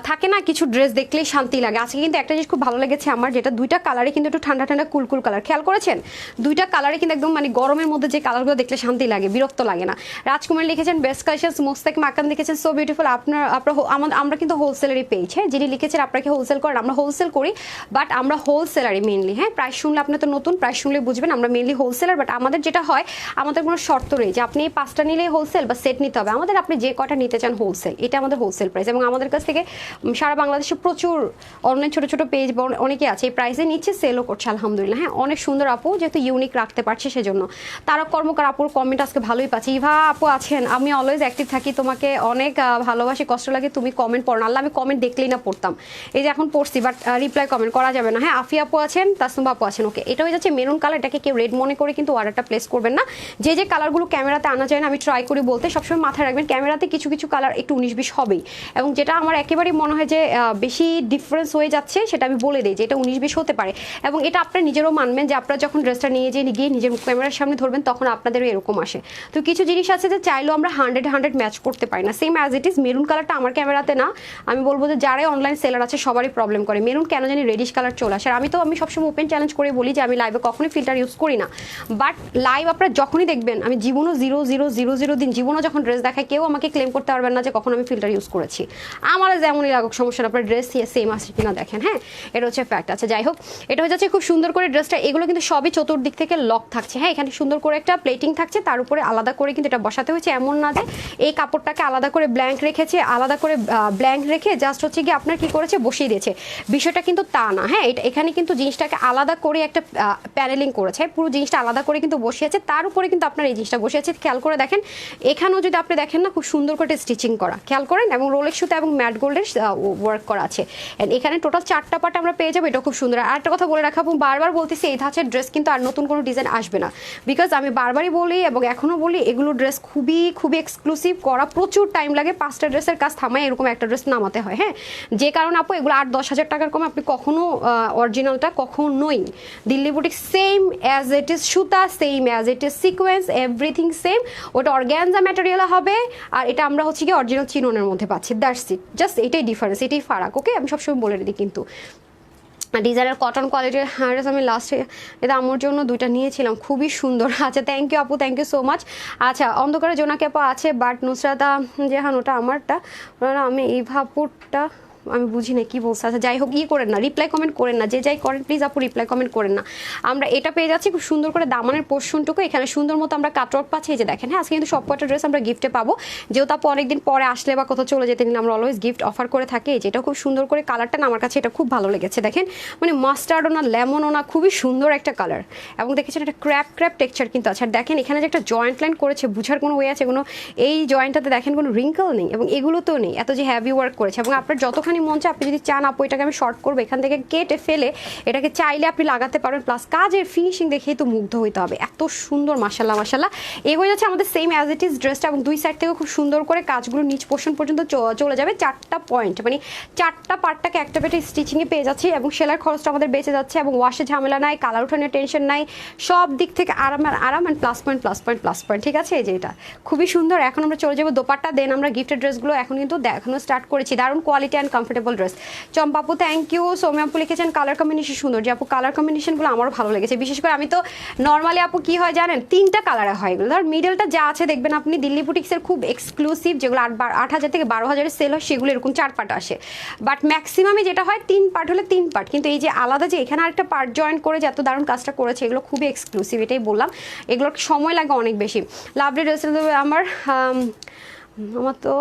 থাকে না কিছু ড্রেস দেখলেই শান্তি লাগে। আজকে কিন্তু একটা জিনিস খুব ভালো লেগেছে আমার, যেটা দুইটা কালারে কিন্তু একটু ঠান্ডা ঠান্ডা কুলকুল কালার, খেয়াল করেছেন? দুইটা কালারে কিন্তু একদম মানে গরমের মধ্যে যে কালারগুলো দেখলে শান্তি লাগে, বিরক্ত লাগে না। রাজকুমার লিখেছেন বেস্ট কালেকশনস, মোস্তাক মাকান লিখেছেন সো বিউটিফুল। আমরা কিন্তু হোলসেলারই পেয়েছি, হ্যাঁ, যিনি লিখেছেন আপনাকে হোলসেল করেন, আমরা হোলসেল করি, বাট আমরা হোলসেলারই মেনলি, হ্যাঁ। প্রাইস শুনলে আপনি তো নতুন, প্রাইস শুনলে বুঝবেন আমরা মেনলি হোলসেলার, বাট আমাদের যেটা হয় আমাদের কোনো শর্ত নেই যে আপনি 5টা নিলেই হোলসেল বা সেট নিতে হবে, আমাদের আপনি যে কটা নিতে চান হোলসেল, এটা আমাদের হোলসেল প্রাইস। এবং আমাদের কাছ থেকে সারা বাংলাদেশে প্রচুর অনলাইন ছোটো ছোটো পেজ অনেকে আছে এই প্রাইসে নিচ্ছে, সেলও করছে আলহামদুলিল্লাহ, হ্যাঁ। অনেক সুন্দর আপু, যেহেতু ইউনিক রাখতে পারছে সেজন্য। তারা কর্মকার আপুর কমেন্ট আজকে ভালোই পাচ্ছি। ইভা আপু আছেন, আমি অলওয়েজ অ্যাক্টিভ থাকি, তোমাকে অনেক ভালোবাসি, কষ্ট লাগে তুমি কমেন্ট পড়ো না। আল্লাহ আমি কমেন্ট দেখলেই না পড়তাম, এই যে এখন পড়ছি, বাট রিপ্লাই কমেন্ট করা যাবে না, হ্যাঁ। আফিয়া আপু আছেন, তাসনুবা আপু আছেন। ওকে, এটা হয়ে যাচ্ছে মেরুন কালার, এটাকে কেউ রেড মনে করে কিন্তু অর্ডারটা প্লেস করবেন না। যে যে কালারগুলো ক্যামেরাতে আনা যায় না, আমি ট্রাই করি বলতে, সবসময় মাথায় রাখবেন ক্যামেরাতে কিছু কিছু কালার একটু 19-20 হবেই, এবং যেটা আমার একেবারেই মনে হয় যে বেশি ডিফারেন্স হয়ে যাচ্ছে সেটা আমি বলে দিই যে এটা 19-20 হতে পারে, এবং এটা আপনারা নিজেরও মানবেন যে আপনারা যখন ড্রেসটা নিয়ে গিয়ে নিজের ক্যামেরার সামনে ধরবেন তখন আপনাদেরও এরকম আসে। তো কিছু জিনিস আছে যে চাইলেও আমরা 100 ম্যাচ করতে পারি না, same as it is. Maroon কালারটা আমার ক্যামেরাতে না, আমি বলবো যে যারাই অনলাইন সেলার আছে সবারই প্রবলেম করে, মেরুন কেন জানি রেডিশ কালার চলে আসে। আর আমি সবসময় ওপেন চ্যালেঞ্জ করে বলি যে আমি লাইভে কখনোই ফিল্টার ইউজ করি না, বাট লাইভ আপনারা যখনই দেখবেন, আমি জীবনও 0,000 দিন জীবনও যখন ড্রেস দেখায়, কেউ আমাকে ক্লেম করতে পারবেন না যে কখন আমি ফিল্টার ইউজ করেছি। আমার যেমনই লাগুক সমস্যা, আপনার ড্রেস সেম আসে কিনা দেখেন, হ্যাঁ, এটা হচ্ছে ফ্যাক্ট। আচ্ছা যাই হোক, এটা হয়ে যাচ্ছে খুব সুন্দর করে ড্রেসটা, এগুলো কিন্তু সবই চতুর্দিক থেকে লক থাকছে, হ্যাঁ। এখানে সুন্দর করে একটা প্লেটিং থাকছে, তার উপরে আলাদা করে কিন্তু এটা বসাতে হয়েছে, এমন না যে এই কাপড়টাকে আলাদা করে ব্ল্যাঙ্ক রেখেছে, আলাদা করে ব্ল্যাঙ্ক রেখে জাস্ট হচ্ছে কি আপনার কি করেছে বসিয়ে দিয়েছে, বিষয়টা কিন্তু তা না, হ্যাঁ। এখানে কিন্তু জিনিসটাকে আলাদা করে একটা প্যানেলিং করেছে, পুরো জিনিসটা আলাদা করে কিন্তু বসিয়েছে, তার উপরে কিন্তু আপনার এই জিনিসটা বসিয়েছে, খেয়াল করে দেখেন। এখানেও যদি আপনি দেখেন না, খুব সুন্দর করে স্টিচিং করা, খেয়াল করেন, এবং রোলেক্স সুতা এবং ম্যাট গোল্ডের ওয়ার্ক করা আছে। এখানে টোটাল 4টা পার্ট আমরা পেয়ে যাবো, এটা খুব সুন্দর। আর একটা কথা বলে রাখাবো, বারবার বলতেছি এই ধাঁচের ড্রেস কিন্তু আর নতুন কোনো ডিজাইন আসবে না, বিকজ আমি বারবারই বলি এবং এখনও বলি এগুলো ড্রেস খুবই খুবই এক্সক্লুসিভ করা, প্রচুর টাইম লাগে, 5টা ড্রেসের কাজ থামায় এরকম একটা ড্রেস নামাতে হয়, হ্যাঁ। যে কারণে আপু এগুলো 8-10 হাজার টাকার কমে আপনি কখনো অরিজিনালটা কখনোই, Delhi boutique same as it is সুতা, same as it is sequence, everything same, ওটা অর্গ্যানজা ম্যাটেরিয়াল হবে, আর এটা আমরা হচ্ছে কি অরিজিনাল চিননের মধ্যে পাচ্ছি, দ্যাটস ইট, জাস্ট এটাই ডিফারেন্স, এটাই ফারাক। ওকে, আমি সবসময় বলে দিই কিন্তু ডিজাইনের কটন কোয়ালিটির ড্রেস আমি লাস্টে এটা আমার জন্য 2টা নিয়েছিলাম, খুবই সুন্দর। আচ্ছা থ্যাংক ইউ আপু, থ্যাংক ইউ সো মাচ। আচ্ছা অন্ধকারে জোনাকি আপু আছে, বাট নুসরাতা যেহান ওটা আমারটা, আমি এই ভাপুরটা আমি বুঝি না কি বলছে। আচ্ছা যাই হোক, করেন না, রিপ্লাই কমেন্ট করেন না, যে যাই করেন প্লিজ আপু রিপ্লাই কমেন্ট করেন না। আমরা এটা পেয়ে যাচ্ছি খুব সুন্দর করে দামানের পোর্শনটুকু, এখানে সুন্দর মতো আমরা কাটওয়ার্ক পাচ্ছি, এই যে দেখেন, হ্যাঁ। আজকে কিন্তু সব কটা ড্রেস আমরা গিফটে পাবো, যেহেতু আপু অনেকদিন পরে আসলে বা কোথাও চলে যেতে নিলে আমরা অলওয়েজ গিফট অফার করে থাকি। যেটা খুব সুন্দর করে কালারটা না আমার কাছে এটা খুব ভালো লেগেছে, দেখেন, মানে মাস্টার্ডও না লেমনও না, খুবই সুন্দর একটা কালার, এবং দেখেছেন একটা ক্র্যাপ টেক্সচার কিন্তু আছে। আর দেখেন এখানে যে একটা জয়েন্ট লাইন করেছে, বুঝার কোনো ওয়ে আছে কোনো, এই জয়েন্টটাতে দেখেন কোনো রিঙ্কল নেই, এবং এগুলোতেও নেই, এত যে হ্যাভি ওয়ার্ক করেছে, এবং আপনার যতখানি মন চায় আপনি যদি চান আপু এটাকে আমি শর্ট করবো, এখান থেকে কেটে ফেলে এটাকে চাইলে আপনি লাগাতে পারবেন, প্লাস কাজের ফিনিশিং দেখেই তো মুগ্ধ হইতে হবে, এত সুন্দর, মাশাল্লাহ মাশাল্লাহ। এগোয়ে যাচ্ছে আমাদের সেম অ্যাজ ইট ইজ ড্রেসটা, এবং দুই সাইড থেকে খুব সুন্দর করে কাজগুলো নিচ পোর্শন পর্যন্ত চলে যাবে, 4টা পয়েন্ট, মানে 4টা পার্টটাকে একটা পেটে স্টিচিংয়ে পেয়ে যাচ্ছি, এবং সেলার খরচটা আমাদের বেঁচে যাচ্ছে, এবং ওয়াশে ঝামেলা নাই, কালার উঠানোর টেনশন নাই, সব দিক থেকে আরাম অ্যান্ড প্লাস পয়েন্ট, ঠিক আছে। এই যে এটা খুবই সুন্দর। এখন আমরা চলে যাবো দোপাট্টা, দেন আমরা গিফটের ড্রেসগুলো এখন কিন্তু দেখানো স্টার্ট করেছি, দারুণ quality and comfort comfortable dress. চম্পাপু থ্যাংক ইউ। সৌম্য আপু লিখেছেন কালার কম্বিনেশন সুন্দর। যে আপু কালার কম্বিনেশনগুলো আমারও ভালো লেগেছে, বিশেষ করে আমি তো নর্মালি আপু কি হয় জানেন 3টা কালারে হয় এগুলো। ধর মিডলটা যা আছে দেখবেন আপনি দিল্লি বুটিক্সের খুব এক্সক্লুসিভ যেগুলো 8,000 থেকে 12,000 সেল হয় সেগুলো এরকম 4 পার্ট আসে, বাট ম্যাক্সিমামই যেটা হয় 3 পার্ট হলে 3 পার্ট। কিন্তু এই যে আলাদা যে এখানে আরেকটা পার্ট জয়েন করে যে এত দারুণ কাজটা করেছে এগুলো খুবই এক্সক্লুসিভ, এটাই বললাম। এগুলোর সময় লাগে অনেক বেশি। লাভলি ড্রেস আমার আমার তো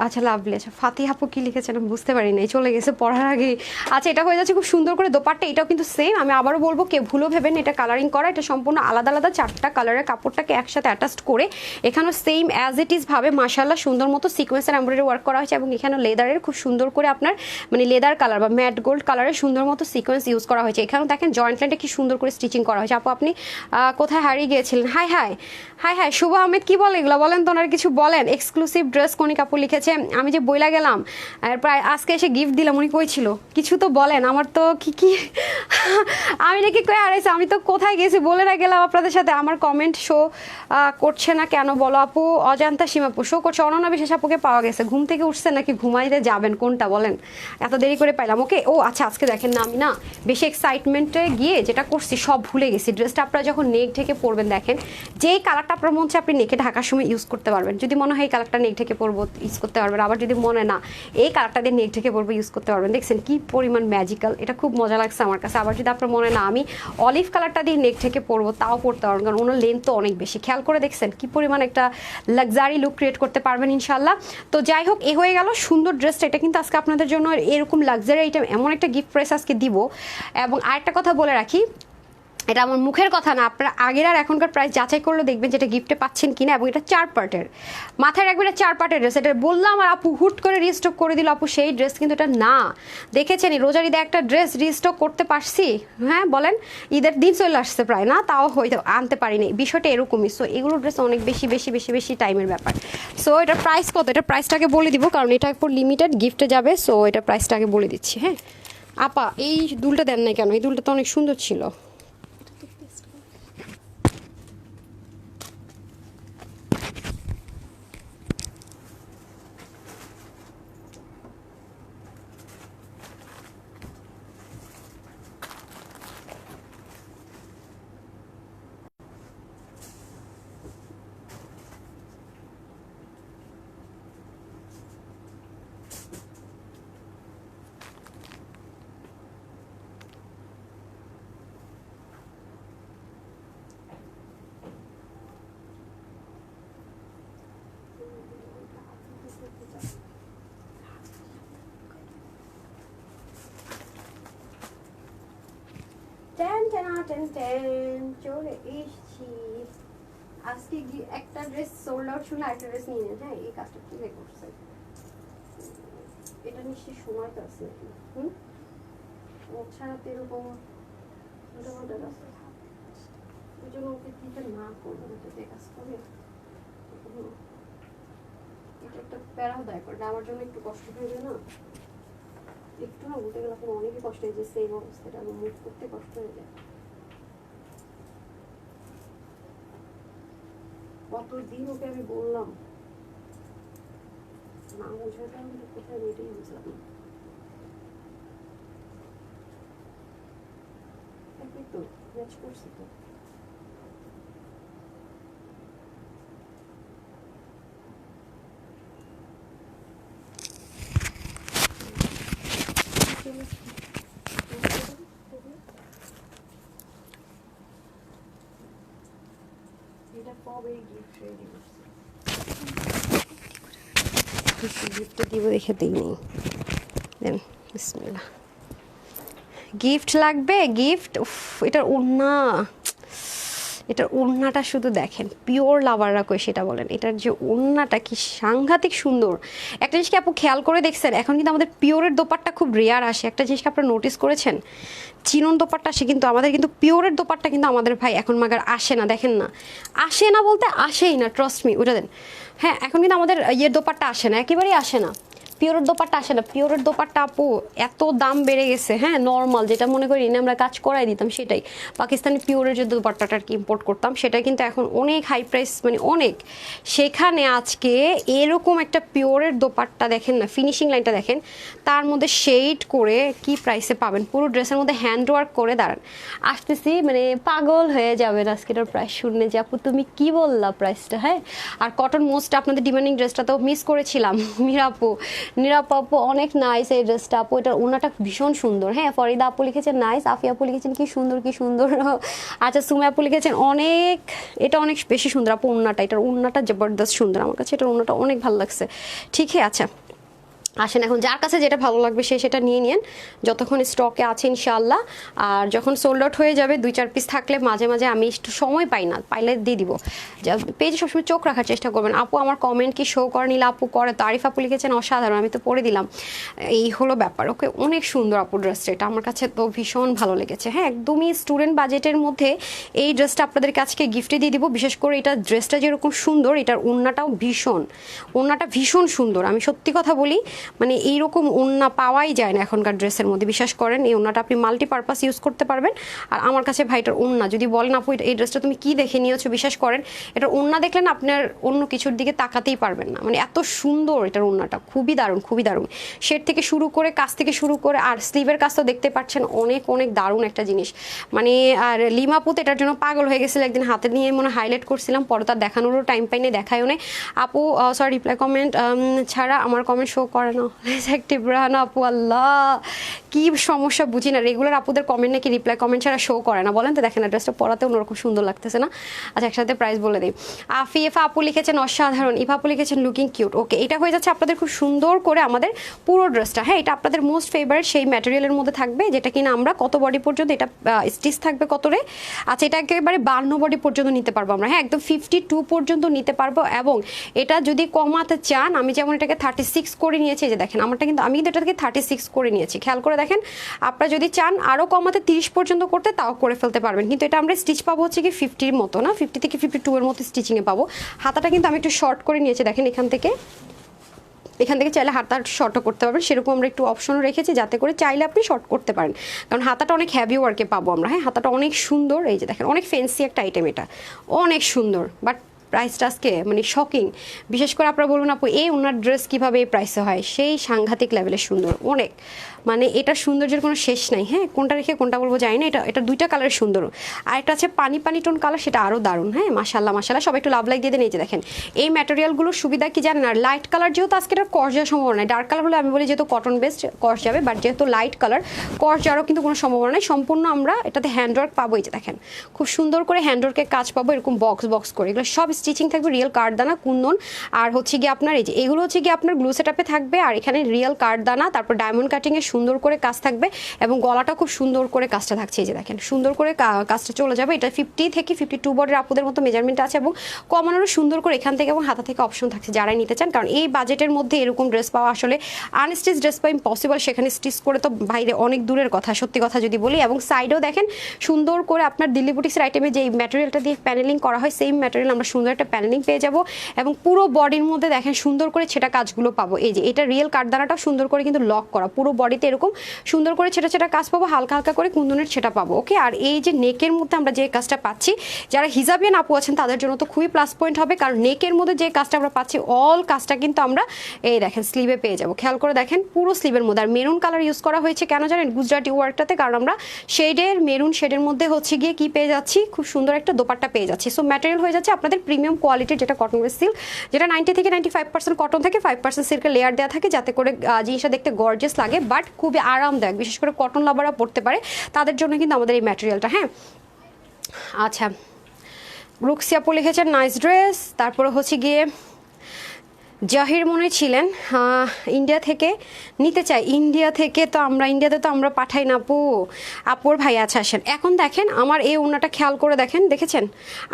আচ্ছা লাভলি, আচ্ছা ফাতি আপু কি লিখেছেন আমি বুঝতে পারি নাই, চলে গেছে পড়ার আগে। আচ্ছা এটা হয়ে যাচ্ছে খুব সুন্দর করে দোপাট্টা, এটাও কিন্তু সেম। আমি আবারও বলবো কেউ ভুলও ভেবেন এটা কালারিং করা, এটা সম্পূর্ণ আলাদা আলাদা 4টা কালারের কাপড়টাকে একসাথে অ্যাটাচড করে এখানেও সেম অ্যাজ ইট ইজ ভাবে মাশাআল্লাহ সুন্দর মতো সিকোয়েন্সের এমব্রয়ডারি ওয়ার্ক করা হয়েছে এবং এখানে লেদারের খুব সুন্দর করে আপনার মানে লেদার কালার বা ম্যাট গোল্ড কালারের সুন্দর মতো সিকোয়েন্স ইউজ করা হয়েছে। এখানেও দেখেন জয়েন্ট লাইনটা কি সুন্দর করে স্টিচিং করা হয়েছে। আপু আপনি কোথায় হারিয়ে গিয়েছিলেন? হাই হাই হাই হাই শুভ আহমেদ কি বলে এগুলো বলেন তো, ওনার কিছু বলেন। এক্সক্লুসিভ ড্রেস কনিক আপু লিখেছে আমি যে বইলা গেলাম প্রায় আজকে এসে গিফট দিলাম, উনি কই ছিল কিছু তো বলেন। আমার তো কি আমি নাকি কই হারাইছি, আমি তো কোথায় গেছি বলে না গেলাম আপনাদের সাথে। আমার কমেন্ট শো করছে না কেন বলো আপু? অজান্তা সীমাপু শো করছে। অনন্যা বিশেষ আপুকে পাওয়া গেছে, ঘুম থেকে উঠছেন নাকি ঘুমাইতে যাবেন কোনটা বলেন? এত দেরি করে পাইলাম। ওকে ও আচ্ছা আজকে দেখেন না আমি না বেশি এক্সাইটমেন্টে গিয়ে যেটা করছি সব ভুলে গেছি। ড্রেসটা আপনারা যখন নেক ঢেকে পরবেন দেখেন যেই কালারটা আপনার মন চায় আপনি নেকে ঢাকার সময় ইউজ করতে পারবেন। যদি মনে হয় এই কালারটা নেক ঢেকে পরবো ইউজ করতে পারবেন, আবার যদি মনে না এই কালারটা দিয়ে নেক ঢেকে পরবো ইউজ করতে পারবেন। দেখছেন কি পরিমাণ ম্যাজিক্যাল, এটা খুব মজা লাগছে আমার কাছে। আবার যদি আপনার মনে না আমি অলিভ কালারটা দিয়ে নেক ঢেকে পরবো তাও পরতে পারবেন, কারণ ওনার লেন্থ তো অনেক বেশি। খেয়াল করে দেখছেন কি পরিমাণ একটা লাক্সারি লুক ক্রিয়েট করতে পারবেন ইনশাল্লাহ। তো যাই হোক এ হয়ে গেল সুন্দর ড্রেসটা। এটা কিন্তু আজকে আপনাদের জন্য এরকম লাক্সারি আইটেম এমন একটা গিফট প্রাইস আজকে দিব। এবং আরেকটা কথা বলে রাখি, এটা আমার মুখের কথা না, আপনারা আগের আর এখনকার প্রাইস যাচাই করলে দেখবেন যেটা গিফটে পাচ্ছেন কিনা। এবং এটা 4 পার্টের, মাথায় রাখবেন এটা 4 পার্টের ড্রেস। এটা বললাম আর আপু হুট করে রিস্টক করে দিল। আপু সেই ড্রেস কিন্তু এটা না, দেখেছেন রোজার ঈদে একটা ড্রেস রিস্টক করতে পারছি, হ্যাঁ বলেন ঈদের দিন চলে আসছে প্রায় না, তাও হয়তো আনতে পারিনি, বিষয়টা এরকমই। সো এগুলো ড্রেস অনেক বেশি বেশি বেশি বেশি টাইমের ব্যাপার। সো এটার প্রাইস কত, এটা প্রাইসটাকে বলে দিব কারণ এটা একটু লিমিটেড গিফটে যাবে। সো এটা প্রাইসটাকে বলে দিচ্ছি। হ্যাঁ আপা এই দুলটা দেন নাই কেন? এই দুলটা তো অনেক সুন্দর ছিল। চলে এসছি আজকে একটা ড্রেস সোল্ড আউট শুনে একটা ড্রেস নিয়ে নেন। হ্যাঁ এই কাজটা কি করছে, এটা নিশ্চয়ই সময় তো আছে নাকি? ও ছাড়া তো এরকম ওই জন্য ওকে দিতে না করবো এটা কাজ করে। এটা একটা প্যারাদায়ক, আমার জন্য একটু কষ্ট হয়ে যায় না, একটু না বলতে গেলে এখন অনেকই কষ্ট হয়ে যায়। সেম অবস্থাটা আমি মুভ করতে কষ্ট হয়ে যায়। কতদিন ওকে আমি বললাম না বোঝাটা আমি কোথায় এটাই বুঝলাম না। একই তো ম্যাচ করছি তো। এটা কবে গিফট রেডি করছে? গিফট দিব দেখে দিইনি। দেন বিসমিল্লাহ। গিফট লাগবে গিফট। উফ এটার ওড়না, এটার ওড়নাটা শুধু দেখেন, পিওর লাভাররা কই সেটা বলেন। এটার যে ওড়নাটা কি সাংঘাতিক সুন্দর। একটা জিনিসকে আপু খেয়াল করে দেখছেন এখন কিন্তু আমাদের পিওরের দোপাট্টা খুব রেয়ার আসে। একটা জিনিসকে আপনারা নোটিস করেছেন চিনন দোপাট্টা আসে, কিন্তু আমাদের কিন্তু পিওরের দোপাট্টা কিন্তু আমাদের ভাই এখন মাগার আসে না। দেখেন না আসে না বলতে আসেই না, ট্রাস্ট মি ওটা দেন। হ্যাঁ এখন কিন্তু আমাদের ইয়ের দোপাট্টা আসে না, একেবারেই আসে না। পিওরের দোপাট্টা আসে না, পিওরের দোপাট্টা আপু এত দাম বেড়ে গেছে, হ্যাঁ নর্মাল যেটা মনে করি না আমরা কাজ করাই দিতাম সেটাই, পাকিস্তানি পিওরের যে দোপাট্টাটা আর কি ইম্পোর্ট করতাম সেটা কিন্তু এখন অনেক হাই প্রাইস, মানে অনেক। সেখানে আজকে এরকম একটা পিওরের দোপাট্টা দেখেন না, ফিনিশিং লাইনটা দেখেন, তার মধ্যে শেড করে কি প্রাইসে পাবেন, পুরো ড্রেসের মধ্যে হ্যান্ড ওয়ার্ক করে দাঁড়ান। আসতেছি মানে পাগল হয়ে যাবেন আজকেটার প্রাইস শুনলে যে আপু তুমি কি বললা প্রাইসটা, হ্যাঁ। আর কটন মোস্ট আপনাদের ডিমান্ডিং ড্রেসটা তো মিস করেছিলাম, নীরাপু আপু অনেক নাইস এই ড্রেসটা আপু, এটার ওনাটা ভীষণ সুন্দর, হ্যাঁ। ফরিদা আপু লিখেছেন নাইস, আফিয়া আপু লিখেছেন কি সুন্দর কি সুন্দর, আচ্ছা সুমে আপু লিখেছেন অনেক, এটা অনেক বেশি সুন্দর আপু ওন্নাটা, এটার ওন্নাটা জবরদস্ত সুন্দর, আমার কাছে এটার ওন্নাটা অনেক ভালো লাগছে। ঠিকই আচ্ছা আসেন এখন যার কাছে যেটা ভালো লাগবে সে সেটা নিয়ে নিন, যতক্ষণ স্টকে আছে ইনশাআল্লাহ। আর যখন সোল্ড আউট হয়ে যাবে 2-4 পিস থাকলে মাঝে মাঝে আমি একটু সময় পাই না, পাইলে দিয়ে দিব। পেজে সবসময় চোখ রাখার চেষ্টা করবেন। আপু আমার কমেন্ট কি শো করে নিলে, আপু করে তো, আরিফ আপু লিখেছেন অসাধারণ, আমি তো পড়ে দিলাম, এই হলো ব্যাপার। ওকে অনেক সুন্দর আপু ড্রেসটা, এটা আমার কাছে তো ভীষণ ভালো লেগেছে, হ্যাঁ একদমই স্টুডেন্ট বাজেটের মধ্যে এই ড্রেসটা আপনাদের কাছকে গিফটে দিয়ে দিব। বিশেষ করে এটা ড্রেসটা যেরকম সুন্দর, এটার ওন্নাটাও ভীষণ, ওন্নাটা ভীষণ সুন্দর, আমি সত্যি কথা বলি মানে এইরকম ওন্না পাওয়াই যায় না এখনকার ড্রেসের মধ্যে। বিশ্বাস করেন এই ওন্নাটা আপনি মাল্টিপারপাস ইউজ করতে পারবেন। আর আমার কাছে ভাইটার ওন্না যদি বলেন আপু এই ড্রেসটা তুমি কি দেখে নিয়েছো, বিশ্বাস করেন এটার ওন্না দেখলেন আপনার অন্য কিছুর দিকে তাকাতেই পারবেন না, মানে এত সুন্দর এটার ওন্নাটা, খুবই দারুণ খুবই দারুণ। শেড থেকে শুরু করে কাজ থেকে শুরু করে আর স্লিভের কাজটা দেখতে পাচ্ছেন, অনেক অনেক দারুণ একটা জিনিস মানে। আর লিমাপুত এটার জন্য পাগল হয়ে গেছিল, একদিন হাতে নিয়ে মনে হাইলাইট করছিলাম, পরে তার দেখানোরও টাইম পাইনি, দেখায়ও নেই আপু। সরি রিপ্লাই কমেন্ট ছাড়া আমার কমেন্ট শো করে না, অ্যাক্টিভ রাহানা আপু, আল্লাহ কি সমস্যা বুঝি না, রেগুলার আপুদের কমেন্ট নাকি রিপ্লাই কমেন্ট ছাড়া শো করে না, বলেন তো। দেখেন অ্যাড্রেসটা পড়াতে অন্যরকম সুন্দর লাগতেছে না। আচ্ছা একসাথে প্রাইস বলে দিই। আফিফা আপু লিখেছেন অসাধারণ, ইফা আপু লিখেছেন লুকিং কিউট। ওকে এটা হয়ে যাচ্ছে আপনাদের খুব সুন্দর করে আমাদের পুরো ড্রেসটা, হ্যাঁ এটা আপনাদের মোস্ট ফেভারিট সেই ম্যাটেরিয়ালের মধ্যে থাকবে, যেটা কিনা আমরা কত বডি পর্যন্ত এটা স্টিচ থাকবে কত রে, আচ্ছা এটা একেবারে 52 বডি পর্যন্ত নিতে পারবো আমরা, হ্যাঁ একদম 52 পর্যন্ত নিতে পারবো। এবং এটা যদি কমাতে চান, আমি যেমন এটাকে 36 করে নিয়েছি, যে দেখেন আমারটা কিন্তু আমি কিন্তু এটাকে 36 করে নিয়েছি, খেয়াল করে দেখেন। আপনারা যদি চান আরও কমাতে 30 পর্যন্ত করতে তাও করে ফেলতে পারবেন, কিন্তু এটা আমরা স্টিচ পাবো হচ্ছে কি 50-র মতো না, 50 থেকে 52 এর মতো স্টিচিংয়ে পাবো। হাতাটা কিন্তু আমি একটু শর্ট করে নিয়েছি, দেখেন এখান থেকে চাইলে হাতা শর্টও করতে পারবেন, সেরকম আমরা একটু অপশনও রেখেছি যাতে করে চাইলে আপনি শর্ট করতে পারেন, কারণ হাতাটা অনেক হ্যাভি ওয়ার্কে পাবো আমরা, হ্যাঁ হাতাটা অনেক সুন্দর, এই যে দেখেন অনেক ফ্যান্সি একটা আইটেম, এটা অনেক সুন্দর। বাট প্রাইসটা আজকে মানে শকিং, বিশেষ করে আপনারা বলবেন আপু এই ওনার ড্রেস কীভাবে এই প্রাইসে হয়, সেই সাংঘাতিক লেভেলের সুন্দর অনেক, মানে এটা সৌন্দর্যের কোনো শেষ নাই, হ্যাঁ কোনটা রেখে কোনটা বলবো জানি না। এটা দুইটা কালারের সুন্দর, আর একটা আছে পানি পানি টোন কালার, সেটা আরও দারুণ, হ্যাঁ মাশাল্লাহ মাশাল্লাহ। সবাই একটু লাভ লাইক দিয়ে দেন। এই যে দেখেন এই ম্যাটেরিয়ালগুলোর সুবিধা কি জানেন, আর লাইট কালার যেহেতু আজকে এটা কর্স যাওয়ার সম্ভাবনা নাই, ডার্ক কালার হলে আমি বলি যেহেতু কটন বেস্ট কর্স যাবে, বাট যেহেতু লাইট কালার কর্স যাওয়ারও কিন্তু কোনো সম্ভাবনা নাই, সম্পূর্ণ আমরা এটাতে হ্যান্ডওয়ার্ক পাবো। এই যে দেখেন খুব সুন্দর করে হ্যান্ডওয়ার্কের কাজ পাবো, এরকম বক্স বক্স করে, এগুলো সব স্টিচিং থাকবে, রিয়েল কাঠদানা কুন্দন, আর হচ্ছে গিয়ে আপনার এই যে এগুলো হচ্ছে গিয়ে আপনার গ্লু সেটআপে থাকবে, আর এখানে রিয়েল কাঠদানা, তারপর ডায়মন্ড কাটিংয়ে সুন্দর করে কাজ থাকবে, এবং গলাটা খুব সুন্দর করে কাজটা থাকছে, এই যে দেখেন সুন্দর করে কাজটা চলে যাবে। এটা 50 থেকে 52 বডির আপুদের মতো মেজারমেন্ট আছে, এবং কমানোরও সুন্দর করে এখান থেকে এবং হাতা থেকে অপশন থাকছে যারাই নিতে চান, কারণ এই বাজেটের মধ্যে এরকম ড্রেস পাওয়া আসলে আনস্টিচ ড্রেস পাওয়া ইম্পসিবল, সেখানে স্টিচ করে তো বাইরে অনেক দূরের কথা, সত্যি কথা যদি বলি। এবং সাইডেও দেখেন সুন্দর করে আপনার দিল্লি বুটিক্সের আইটেমে যে ম্যাটেরিয়ালটা দিয়ে প্যানেলিং করা হয়, সেম ম্যাটেরিয়াল আমরা সুন্দর একটা প্যানেলিং পেয়ে যাব, এবং পুরো বডির মধ্যে দেখেন সুন্দর করে ছেটা কাজগুলো পাবো। এই যে এটা রিয়েল কাঠদানাটাও সুন্দর করে কিন্তু লক করা, পুরো বডিতে এরকম সুন্দর করে ছেটা ছেটা কাজ পাবো, হালকা হালকা করে কুন্দনের ছেটা পাবো। ওকে আর এই যে নেকের মধ্যে আমরা যে কাজটা পাচ্ছি, যারা হিজাবিয়ান আপু আছেন তাদের জন্য তো খুবই প্লাস পয়েন্ট হবে, কারণ নেকের মধ্যে যে কাজটা আমরা পাচ্ছি অল কাজটা কিন্তু আমরা এই দেখেন স্লিভে পেয়ে যাবো, খেয়াল করে দেখেন পুরো স্লিভের মধ্যে। আর মেরুন কালার ইউজ করা হয়েছে কেন জানেন, গুজরাটি ওয়ার্কটাতে, কারণ আমরা শেডের মেরুন শেডের মধ্যে হচ্ছে গিয়ে কি পেয়ে যাচ্ছি, খুব সুন্দর একটা দোপাট্টা পেয়ে যাচ্ছি। সো ম্যাটেরিয়াল হয়ে যাচ্ছে আপনাদের প্রিমিয়াম কোয়ালিটির, যেটা কটন সিল্ক, যেটা 90 থেকে 95% কটন থাকে, 5% সিল্কের লেয়ার দেওয়া থাকে, যাতে করে জিনিসটা দেখতে গর্জিয়াস লাগে, বাট খুবই আরামদায়ক, বিশেষ করে কটন লাভাররা পড়তে পারে তাদের জন্য কিন্তু আমাদের এই ম্যাটেরিয়ালটা, হ্যাঁ। আচ্ছা রুক্সি আপু লিখেছেন নাইস ড্রেস, তারপরে হচ্ছে গিয়ে জাহির মনে ছিলেন ইন্ডিয়া থেকে নিতে চাই, ইন্ডিয়াতে তো আমরা পাঠাই না আপু, আপুর ভাই আছে আসেন। এখন দেখেন আমার এই ওড়নাটা খেয়াল করে দেখেন, দেখেছেন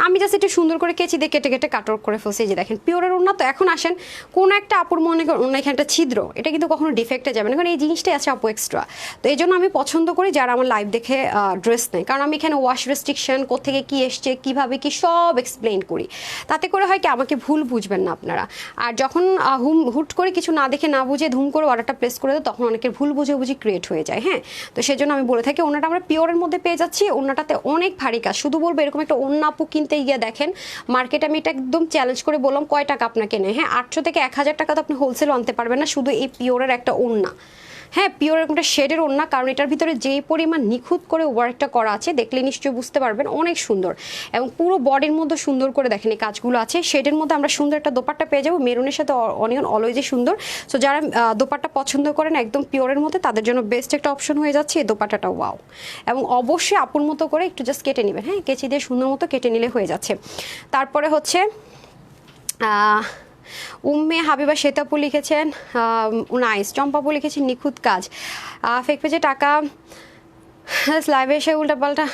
আমি জাস্ট একটু সুন্দর করে কেচি দিয়ে কেটে কেটে কাটর করে ফেলছি, যে দেখেন পিওরের ওড়না। তো এখন আসেন কোন একটা আপুর মনে করেন ওড়না এখানে একটা ছিদ্র, এটা কিন্তু কখনো ডিফেক্টে যাবে না, কারণ এই জিনিসটাই আছে আপু এক্সট্রা। তো এই জন্য আমি পছন্দ করি যারা আমার লাইভ দেখে ড্রেস নেয়, কারণ আমি এখানে ওয়াশ রেস্ট্রিকশন কোথেকে কি এসছে কিভাবে কি সব এক্সপ্লেইন করি, তাতে করে হয় কি আমাকে ভুল বুঝবেন না আপনারা। আর যখন যখন হুট করে কিছু না দেখে না বুঝে ধুম করে অর্ডারটা প্লেস করে দেয় তখন অনেকের ভুল বুঝাবুঝি ক্রিয়েট হয়ে যায়। হ্যাঁ, তো সেজন্য আমি বলে থাকি ওনাটা আমরা পিওরের মধ্যে পেয়ে যাচ্ছি। ওনাটাতে অনেক ভারী কাজ, শুধু বলবো এরকম একটা ওন্না আপু কিনতে গিয়ে দেখেন মার্কেটে, আমি এটা একদম চ্যালেঞ্জ করে বললাম কয় টাকা আপনাকে নেয়। হ্যাঁ, 800 থেকে 1000 টাকা তো আপনি হোলসেল আনতে পারবেন না শুধু এই পিওরের একটা ওন্না। হ্যাঁ, পিওর এরকম একটা শেডের ওড়না, কারণ এটার ভিতরে যেই পরিমাণ নিখুঁত করে ওয়ার্কটা করা আছে দেখলে নিশ্চয়ই বুঝতে পারবেন, অনেক সুন্দর। এবং পুরো বডির মধ্যে সুন্দর করে দেখেন এই কাজগুলো আছে। শেডের মধ্যে আমরা সুন্দর একটা দোপাট্টা পেয়ে যাবো মেরুনের সাথে অনিয়ন, অলওয়েজই সুন্দর। সো যারা দোপাট্টা পছন্দ করেন একদম পিওরের মধ্যে তাদের জন্য বেস্ট একটা অপশন হয়ে যাচ্ছে এই দোপাট্টাটা। ওয়াও! এবং অবশ্যই আপুর মতো করে একটু জাস্ট কেটে নেবেন। হ্যাঁ, কেচি দিয়ে সুন্দর মতো কেটে নিলে হয়ে যাচ্ছে। তারপরে হচ্ছে উম্মে হাবিবা শ্বেতাপু লিখেছেন নাইস, চম্পাপু লিখেছেন নিখুঁত কাজ, ফেক পেজে টাকা লাইভে এসে উল্টাপাল্টা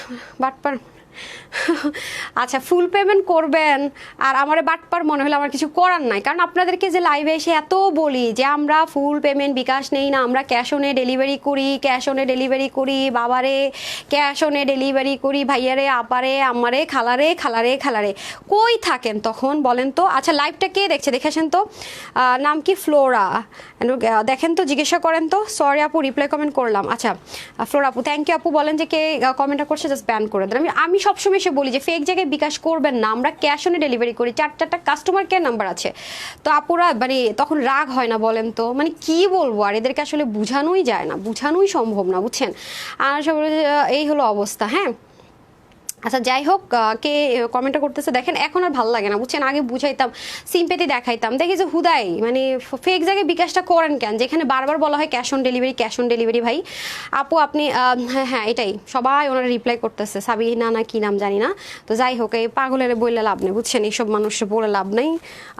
বাটপার। আচ্ছা, ফুল পেমেন্ট করবেন আর আমার বাটপার মনে হলে আমার কিছু করার নাই, কারণ আপনাদেরকে যে লাইভে এসে এত বলি যে আমরা ফুল পেমেন্ট বিকাশ নেই না, আমরা ক্যাশ অনে ডেলিভারি করি, ক্যাশ অনে ডেলিভারি করি, বাবারে ক্যাশ অনে ডেলিভারি করি, ভাইয়ারে আপারে আমারে খালারে খালারে খালারে, কই থাকেন তখন বলেন তো? আচ্ছা, লাইভটা কে দেখছে দেখেছেন তো? নাম কি? ফ্লোরা, দেখেন তো, জিজ্ঞাসা করেন তো। সরি আপু, রিপ্লাই কমেন্ট করলাম। আচ্ছা ফ্লোরা আপু, থ্যাংক ইউ আপু। বলেন যে কে কমেন্টটা করছে, জাস্ট ব্যান করে দেন। আমি সবসময় এসে বলি যে ফেক জায়গায় বিকাশ করবেন না, আমরা ক্যাশ অনে ডেলিভারি করি, 4টা কাস্টমার কেয়ার নাম্বার আছে। তো আপুরা মানে তখন রাগ হয় না বলেন তো? মানে কি বলবো, আর এদেরকে আসলে বোঝানোই যায় না, বোঝানোই সম্ভব না, বুঝছেন? আর সব এই হলো অবস্থা। হ্যাঁ, আচ্ছা যাই হোক, কে কমেন্টটা করতেছে দেখেন, এখন আর ভালো লাগে না, বুঝছেন? আগে বুঝাইতাম, সিম্পেথি দেখাইতাম, দেখি যে হুদাই মানে ফেক জায়গায় বিকাশটা করেন কেন, যেখানে বারবার বলা হয় cash on delivery, cash on delivery. ভাই আপু আপনি হ্যাঁ হ্যাঁ এটাই, সবাই ওনারা রিপ্লাই করতেছে, সাবিনা না কি নাম জানি না। তো যাই হোক, এই পাগলের বললে লাভ নেই, বুঝছেন? এইসব মানুষের বলে লাভ নেই।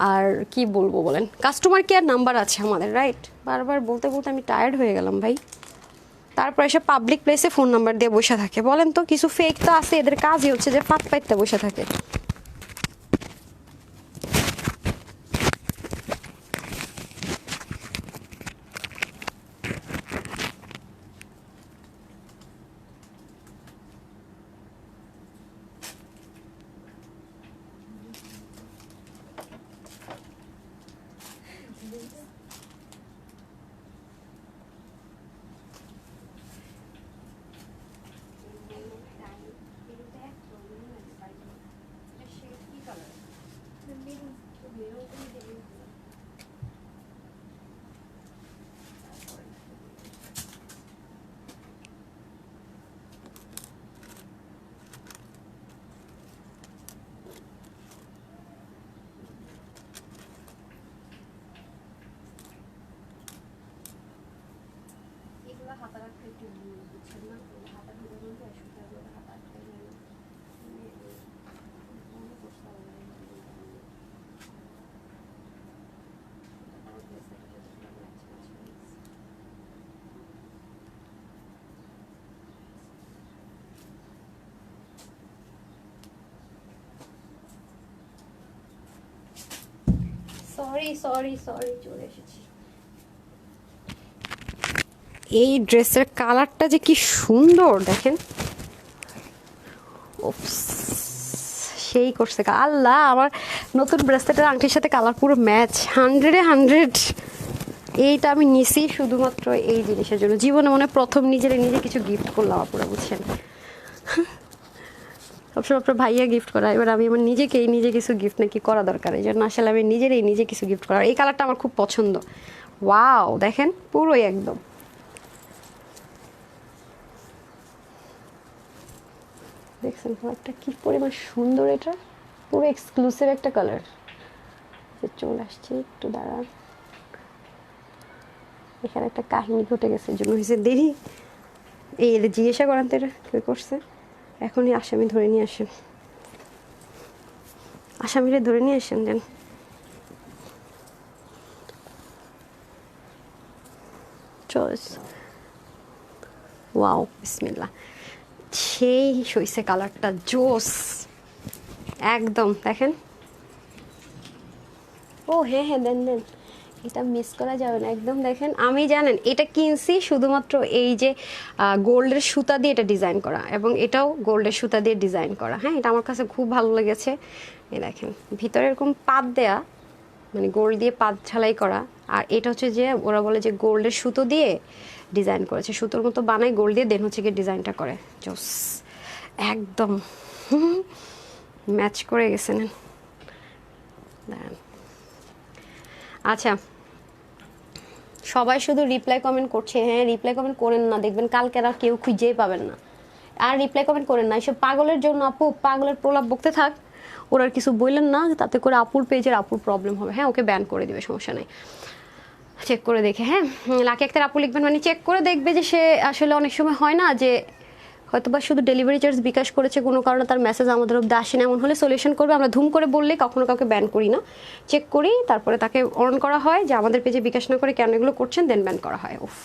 আর কি বলবো বলেন, কাস্টমার কেয়ার নাম্বার আছে আমাদের, রাইট? বারবার বলতে বলতে আমি টায়ার্ড হয়ে গেলাম ভাই। তারপর এসে পাবলিক প্লেসে ফোন নাম্বার দিয়ে বসে থাকে, বলেন তো? কিছু ফেক তো আছে, এদের কাজই হচ্ছে যে ফাঁক পাইতে বসে থাকে। সরি সরি সরি, চলে এসেছি। এই ড্রেসের কালারটা যে কি সুন্দর দেখেন, সেই করছে। আল্লাহ, আমার নতুন ব্রেসলেটের আংটির সাথে কালার পুরো ম্যাচ, 100-এ 100। এইটা আমি নিছি শুধুমাত্র এই জিনিসের জন্য, জীবনে মনে প্রথম নিজে কিছু গিফট করলাম আপুরা, বুঝছেন? সবসময় আপনার ভাইয়া গিফট করা, এবার আমি আমার নিজে কিছু গিফট নাকি করা দরকার, এই জন্য আসলে আমি নিজে কিছু গিফট করা। এই কালারটা আমার খুব পছন্দ। ওয়াও, দেখেন পুরোই একদম দেখছেন কালারটা কি পরিমাণ সুন্দর, এটা পুরো এক্সক্লুসিভ একটা কালার। চলে আসছে, একটু দাঁড়ান, এখানে একটা কাহিনী ঘটে গেছে, এই জন্য হয়েছে দেরি। এই এদের জিজ্ঞাসা করেন তো এটা কে করছে, এখনই আসামি ধরে নিয়ে আসেন, আসামিরে ধরে নিয়ে আসেন দেন। চয়েস, ওয়াও, বিসমিল্লাহ, সেই সইছে কালারটা, জোস একদম। দেখেন, ও হ্যাঁ হ্যাঁ দেন দেন, এটা মিস করা যাবে না একদম। দেখেন, আমি জানেন এটা কিনছি শুধুমাত্র এই যে গোল্ডের সুতা দিয়ে এটা ডিজাইন করা, এবং এটাও গোল্ডের সুতা দিয়ে ডিজাইন করা। হ্যাঁ, এটা আমার কাছে খুব ভালো লেগেছে। এই দেখেন ভিতরে এরকম পাত দেয়া, মানে গোল্ড দিয়ে পাত ঝালাই করা। আর এটা হচ্ছে যে ওরা বলে যে গোল্ডের সুতো দিয়ে ডিজাইন করেছে, সুতোর মতো বানায় গোল্ড দিয়ে, দেন হচ্ছে গিয়ে ডিজাইনটা করে। জোস, একদম ম্যাচ করে গেছে না। আচ্ছা, সবাই শুধু রিপ্লাই কমেন্ট করছে। হ্যাঁ, রিপ্লাই কমেন্ট করেন না, দেখবেন কালকে আর কেউ খুঁজেই পাবেন না। আর রিপ্লাই কমেন্ট করেন না, এসব পাগলের জন্য আপু পাগলের প্রলাপ বকতে থাক, ওরা আর কিছু বললেন না, তাতে করে আপুর পেজের আপুর প্রবলেম হবে। হ্যাঁ, ওকে ব্যান করে দিবে, সমস্যা নেই, চেক করে দেখে। হ্যাঁ, লাকি একটা আপু লিখবেন, মানে চেক করে দেখবে যে সে আসলে অনেক সময় হয় না যে হয়তো বা শুধু ডেলিভারি চার্জ বিকাশ করেছে, কোনো কারণে তার মেসেজ আমাদের অব্দি আসে না, এমন হলে সলিউশন করবে। আমরা ধুম করে বললেই কখনো কাউকে ব্যান করি না, চেক করি, তারপরে তাকে অন করা হয় যে আমাদের পেজে বিকাশ না করে কেন এগুলো করছেন, দেন ব্যান করা হয়। উফ,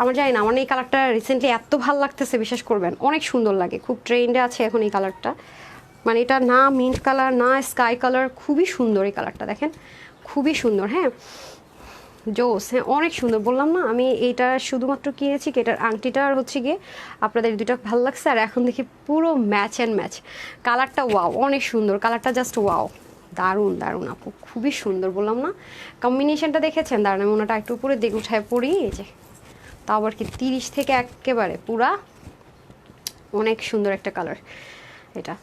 আমার জানি না, আমার এই কালারটা রিসেন্টলি এত ভালো লাগতেছে, বিশ্বাস করবেন, অনেক সুন্দর লাগে, খুব ট্রেন্ডে আছে এখন এই কালারটা। মানে এটা না মিন্ট কালার না স্কাই কালার, খুবই সুন্দর এই কালারটা, দেখেন খুবই সুন্দর। হ্যাঁ, জোস, হ্যাঁ অনেক সুন্দর, বললাম না আমি এইটা শুধুমাত্র কিনেছি কি এটার আংটিটা আর হচ্ছে গিয়ে আপনাদের দুটো ভালো লাগছে। আর এখন দেখি পুরো ম্যাচ অ্যান্ড ম্যাচ, কালারটা ওয়াও, অনেক সুন্দর কালারটা, জাস্ট ওয়াও, দারুণ দারুণ আপু, খুবই সুন্দর, বললাম না কম্বিনেশনটা দেখেছেন? দাঁড়ান আমি ওনাটা একটু উপরে দিকে উঠায় পড়ি, এই যে তাও আবার কি 30 থেকে একেবারে পুরা, অনেক সুন্দর একটা কালার এটা,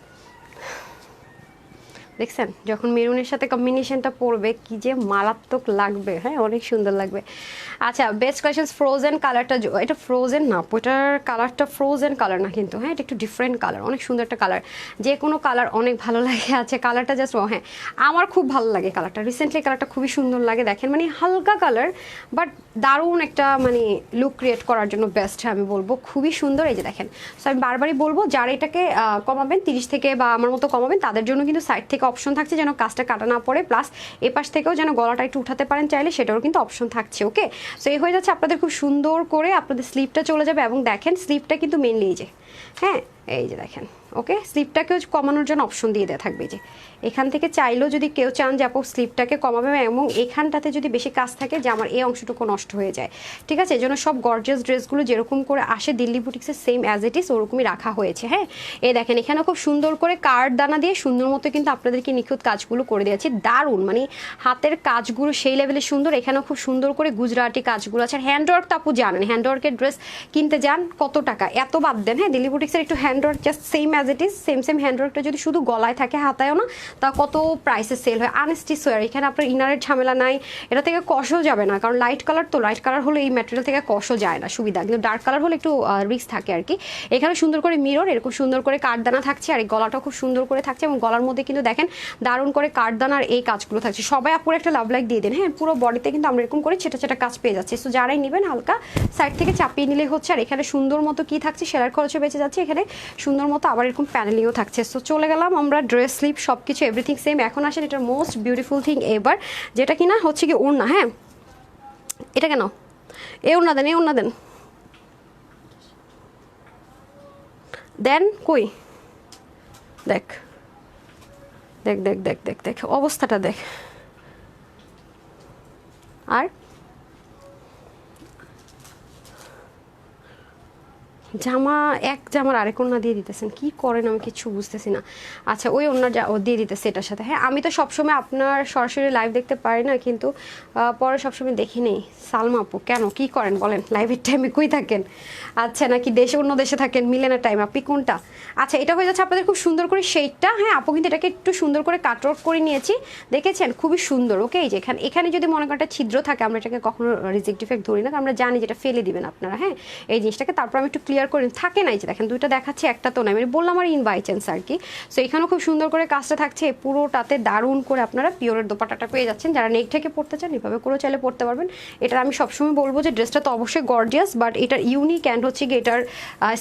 দেখছেন? যখন মেরুনের সাথে কম্বিনেশনটা পড়বে কি যে মারাত্মক লাগবে। হ্যাঁ, অনেক সুন্দর লাগবে। আচ্ছা, বেস্ট কালেকশন ফ্রোজেন কালারটা, এটা ফ্রোজেন না, ওইটার কালারটা ফ্রোজেন কালার না কিন্তু, হ্যাঁ এটা একটু ডিফারেন্ট কালার, অনেক সুন্দর একটা কালার, যে কোনো কালার অনেক ভালো লাগে। আছে কালারটা জাস্ট, হ্যাঁ আমার খুব ভালো লাগে কালারটা, রিসেন্টলি কালারটা খুবই সুন্দর লাগে, দেখেন মানে হালকা কালার বাট দারুণ একটা মানে লুক ক্রিয়েট করার জন্য বেস্ট আমি বলবো, খুবই সুন্দর। এই যে দেখেন, সো আমি বারবারই বলবো যারা এটাকে কমাবেন 30 থেকে বা আমার মতো কমাবেন, তাদের জন্য কিন্তু সাইড থেকে অপশন থাকছে যেন কাজটা কাটা না পড়ে, প্লাস এপাশ থেকেও যেন গলাটা একটু উঠাতে পারেন চাইলে, সেটারও কিন্তু অপশন থাকছে। ওকে, সো এই হয়ে যাচ্ছে আপনাদের খুব সুন্দর করে আপনাদের স্লিপটা চলে যাবে, এবং দেখেন স্লিপটা কিন্তু মেনলি এই যে, হ্যাঁ এই যে দেখেন, ওকে স্লিপটাকেও কমানোর জন্য অপশন দিয়ে দেওয়া থাকবে। যে এখান থেকে চাইলেও যদি কেউ চান যে আপু স্লিপটাকে কমাবে, এবং এখানটাতে যদি বেশি কাজ থাকে যে আমার এই অংশটুকু নষ্ট হয়ে যায়, ঠিক আছে, এই জন্য সব গর্জিয়াস ড্রেসগুলো যেরকম করে আসে দিল্লি বুটিক্সের সেম অ্যাজ ইট ইজ ওরকমই রাখা হয়েছে। হ্যাঁ, এই দেখেন এখানে খুব সুন্দর করে কার্ড দানা দিয়ে সুন্দর মতো কিন্তু আপনাদেরকে নিখুঁত কাজগুলো করে দিয়েছি, দারুণ মানে হাতের কাজগুলো সেই লেভেলে সুন্দর। এখানেও খুব সুন্দর করে গুজরাটি কাজগুলো আছে। হ্যান্ডওয়ার্ক তো আপু জানেন, হ্যান্ডওয়ার্কের ড্রেস কিনতে যান কত টাকা, এত বাদ দেন। হ্যাঁ, দিল্লি বুটিক্সের একটু handwork just same as it is, same হ্যান্ডওয়ার্কটা যদি শুধু গলায় থাকে হাতায়ও না, তা কত প্রাইসে সেল হয়। আনস্টিচ ওয়্যার, এখানে আপনার ইনারের ঝামেলা নাই, এটা থেকে কষও যাবে না, কারণ লাইট কালার তো, লাইট কালার হলে এই ম্যাটেরিয়াল থেকে কষও যায় না, সুবিধা, কিন্তু ডার্ক কালার হলে একটু রিস্ক থাকে আর কি। এখানে সুন্দর করে মিরর, এরকম সুন্দর করে কাঠদানা থাকছে, আর এই গলাটাও খুব সুন্দর করে থাকছে, এবং গলার মধ্যে কিন্তু দেখেন দারুণ করে কাঠদানার এই কাজগুলো থাকছে। সবাই আপুর একটা লাভ লাইক দিয়ে দেন। হ্যাঁ, পুরো বডিতে কিন্তু আমরা এরকম করে ছেটা ছেটা কাজ পেয়ে যাচ্ছি, সো যারাই নেবেন হালকা সাইড থেকে চাপিয়ে নিলে হচ্ছে। আর এখানে সুন্দর মতো কি থাকছে, সেলার খরচে বেঁচে যাচ্ছে, এখানে সুন্দর মতো আবার এরকম প্যানেলিংও থাকছে। সো চলে গেলাম আমরা ড্রেস স্লিপ সব কিছু এভরিথিং সেম। এখন আসেন এটার মোস্ট বিউটিফুল থিং এবার, যেটা কিনা হচ্ছে কি ওড়না। হ্যাঁ, এটা কেন এ ওড়না দেন, এ ওড়না দেন, দেন কই, দেখ দেখ দেখ দেখ দেখ দেখ অবস্থাটা দেখ। আর জামা, এক জামার আরেক ওড়না দিয়ে দিতেছেন, কি করেন আমি কিছু বুঝতেছি না। আচ্ছা, ওই ওড়না দিয়ে দিতেছে এটার সাথে। হ্যাঁ, আমি তো সবসময় আপনার সরাসরি লাইভ দেখতে পারি না, কিন্তু পরে সবসময় দেখি নেই। সালমা আপু কেন, কি করেন বলেন, লাইভের টাইমে কই থাকেন? আচ্ছা, নাকি দেশে অন্য দেশে থাকেন, মিলে না টাইম, আপনি কোনটা? আচ্ছা, এটা হয়ে যাচ্ছে আপনাদের খুব সুন্দর করে শেডটা। হ্যাঁ, আপু কিন্তু এটাকে একটু সুন্দর করে কাট আউট করে নিয়েছি, দেখেছেন খুবই সুন্দর। ওকে, এই যে এখানে যদি মনে করেন একটা ছিদ্র থাকে, আমরা এটাকে কখনো রিজেক্ট ডিফেক্ট ধরি না, আমরা জানি যেটা ফেলে দিবেন আপনারা। হ্যাঁ, এই জিনিসটাকে তারপর আমি একটু ক্লিয়ার করে থাকে না, এই যে দেখেন দুইটা দেখাচ্ছে, একটা তো নাই, আমি বললাম আর ইন বাই চান্স আর কি। সো এখানেও খুব সুন্দর করে কাজটা থাকছে, পুরোটাতে দারুণ করে আপনারা পিওরের দোপাট্টাটা পেয়ে যাচ্ছেন। যারা নেক থেকে পড়তে চান এভাবে করে চাইলে পড়তে পারবেন। এটা আমি সবসময় বলবো যে ড্রেসটা তো অবশ্যই গর্জিয়াস, বাট এটার ইউনিক অ্যান্ড হচ্ছে কি এটার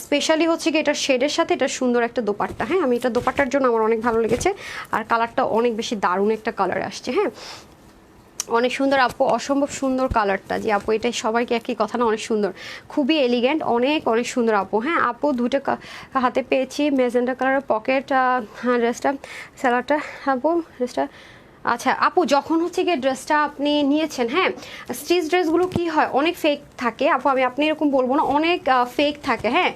স্পেশালি হচ্ছে কি এটার শেডের সাথে এটা সুন্দর একটা দোপাট্টা। হ্যাঁ, আমি এটা দোপাট্টার জন্য আমার অনেক ভালো লেগেছে, আর কালারটা অনেক বেশি দারুণ একটা কালার আসছে। হ্যাঁ, অনেক সুন্দর আপু, অসম্ভব সুন্দর কালারটা। যে আপু এটাই সবাইকে একই কথা না, অনেক সুন্দর, খুবই এলিগেন্ট, অনেক অনেক সুন্দর আপু। হ্যাঁ আপু, দুটো হাতে পেয়েছি, মেজেন্টা কালারের পকেট, হ্যাঁ ড্রেসটা, স্যালাডটা আপু ড্রেসটা আচ্ছা আপু, যখন হচ্ছে গিয়ে ড্রেসটা আপনি নিয়েছেন, হ্যাঁ, স্টিচ ড্রেসগুলো কি হয় অনেক ফেক থাকে আপু, আপনি এরকম বলবো না, অনেক ফেক থাকে, হ্যাঁ।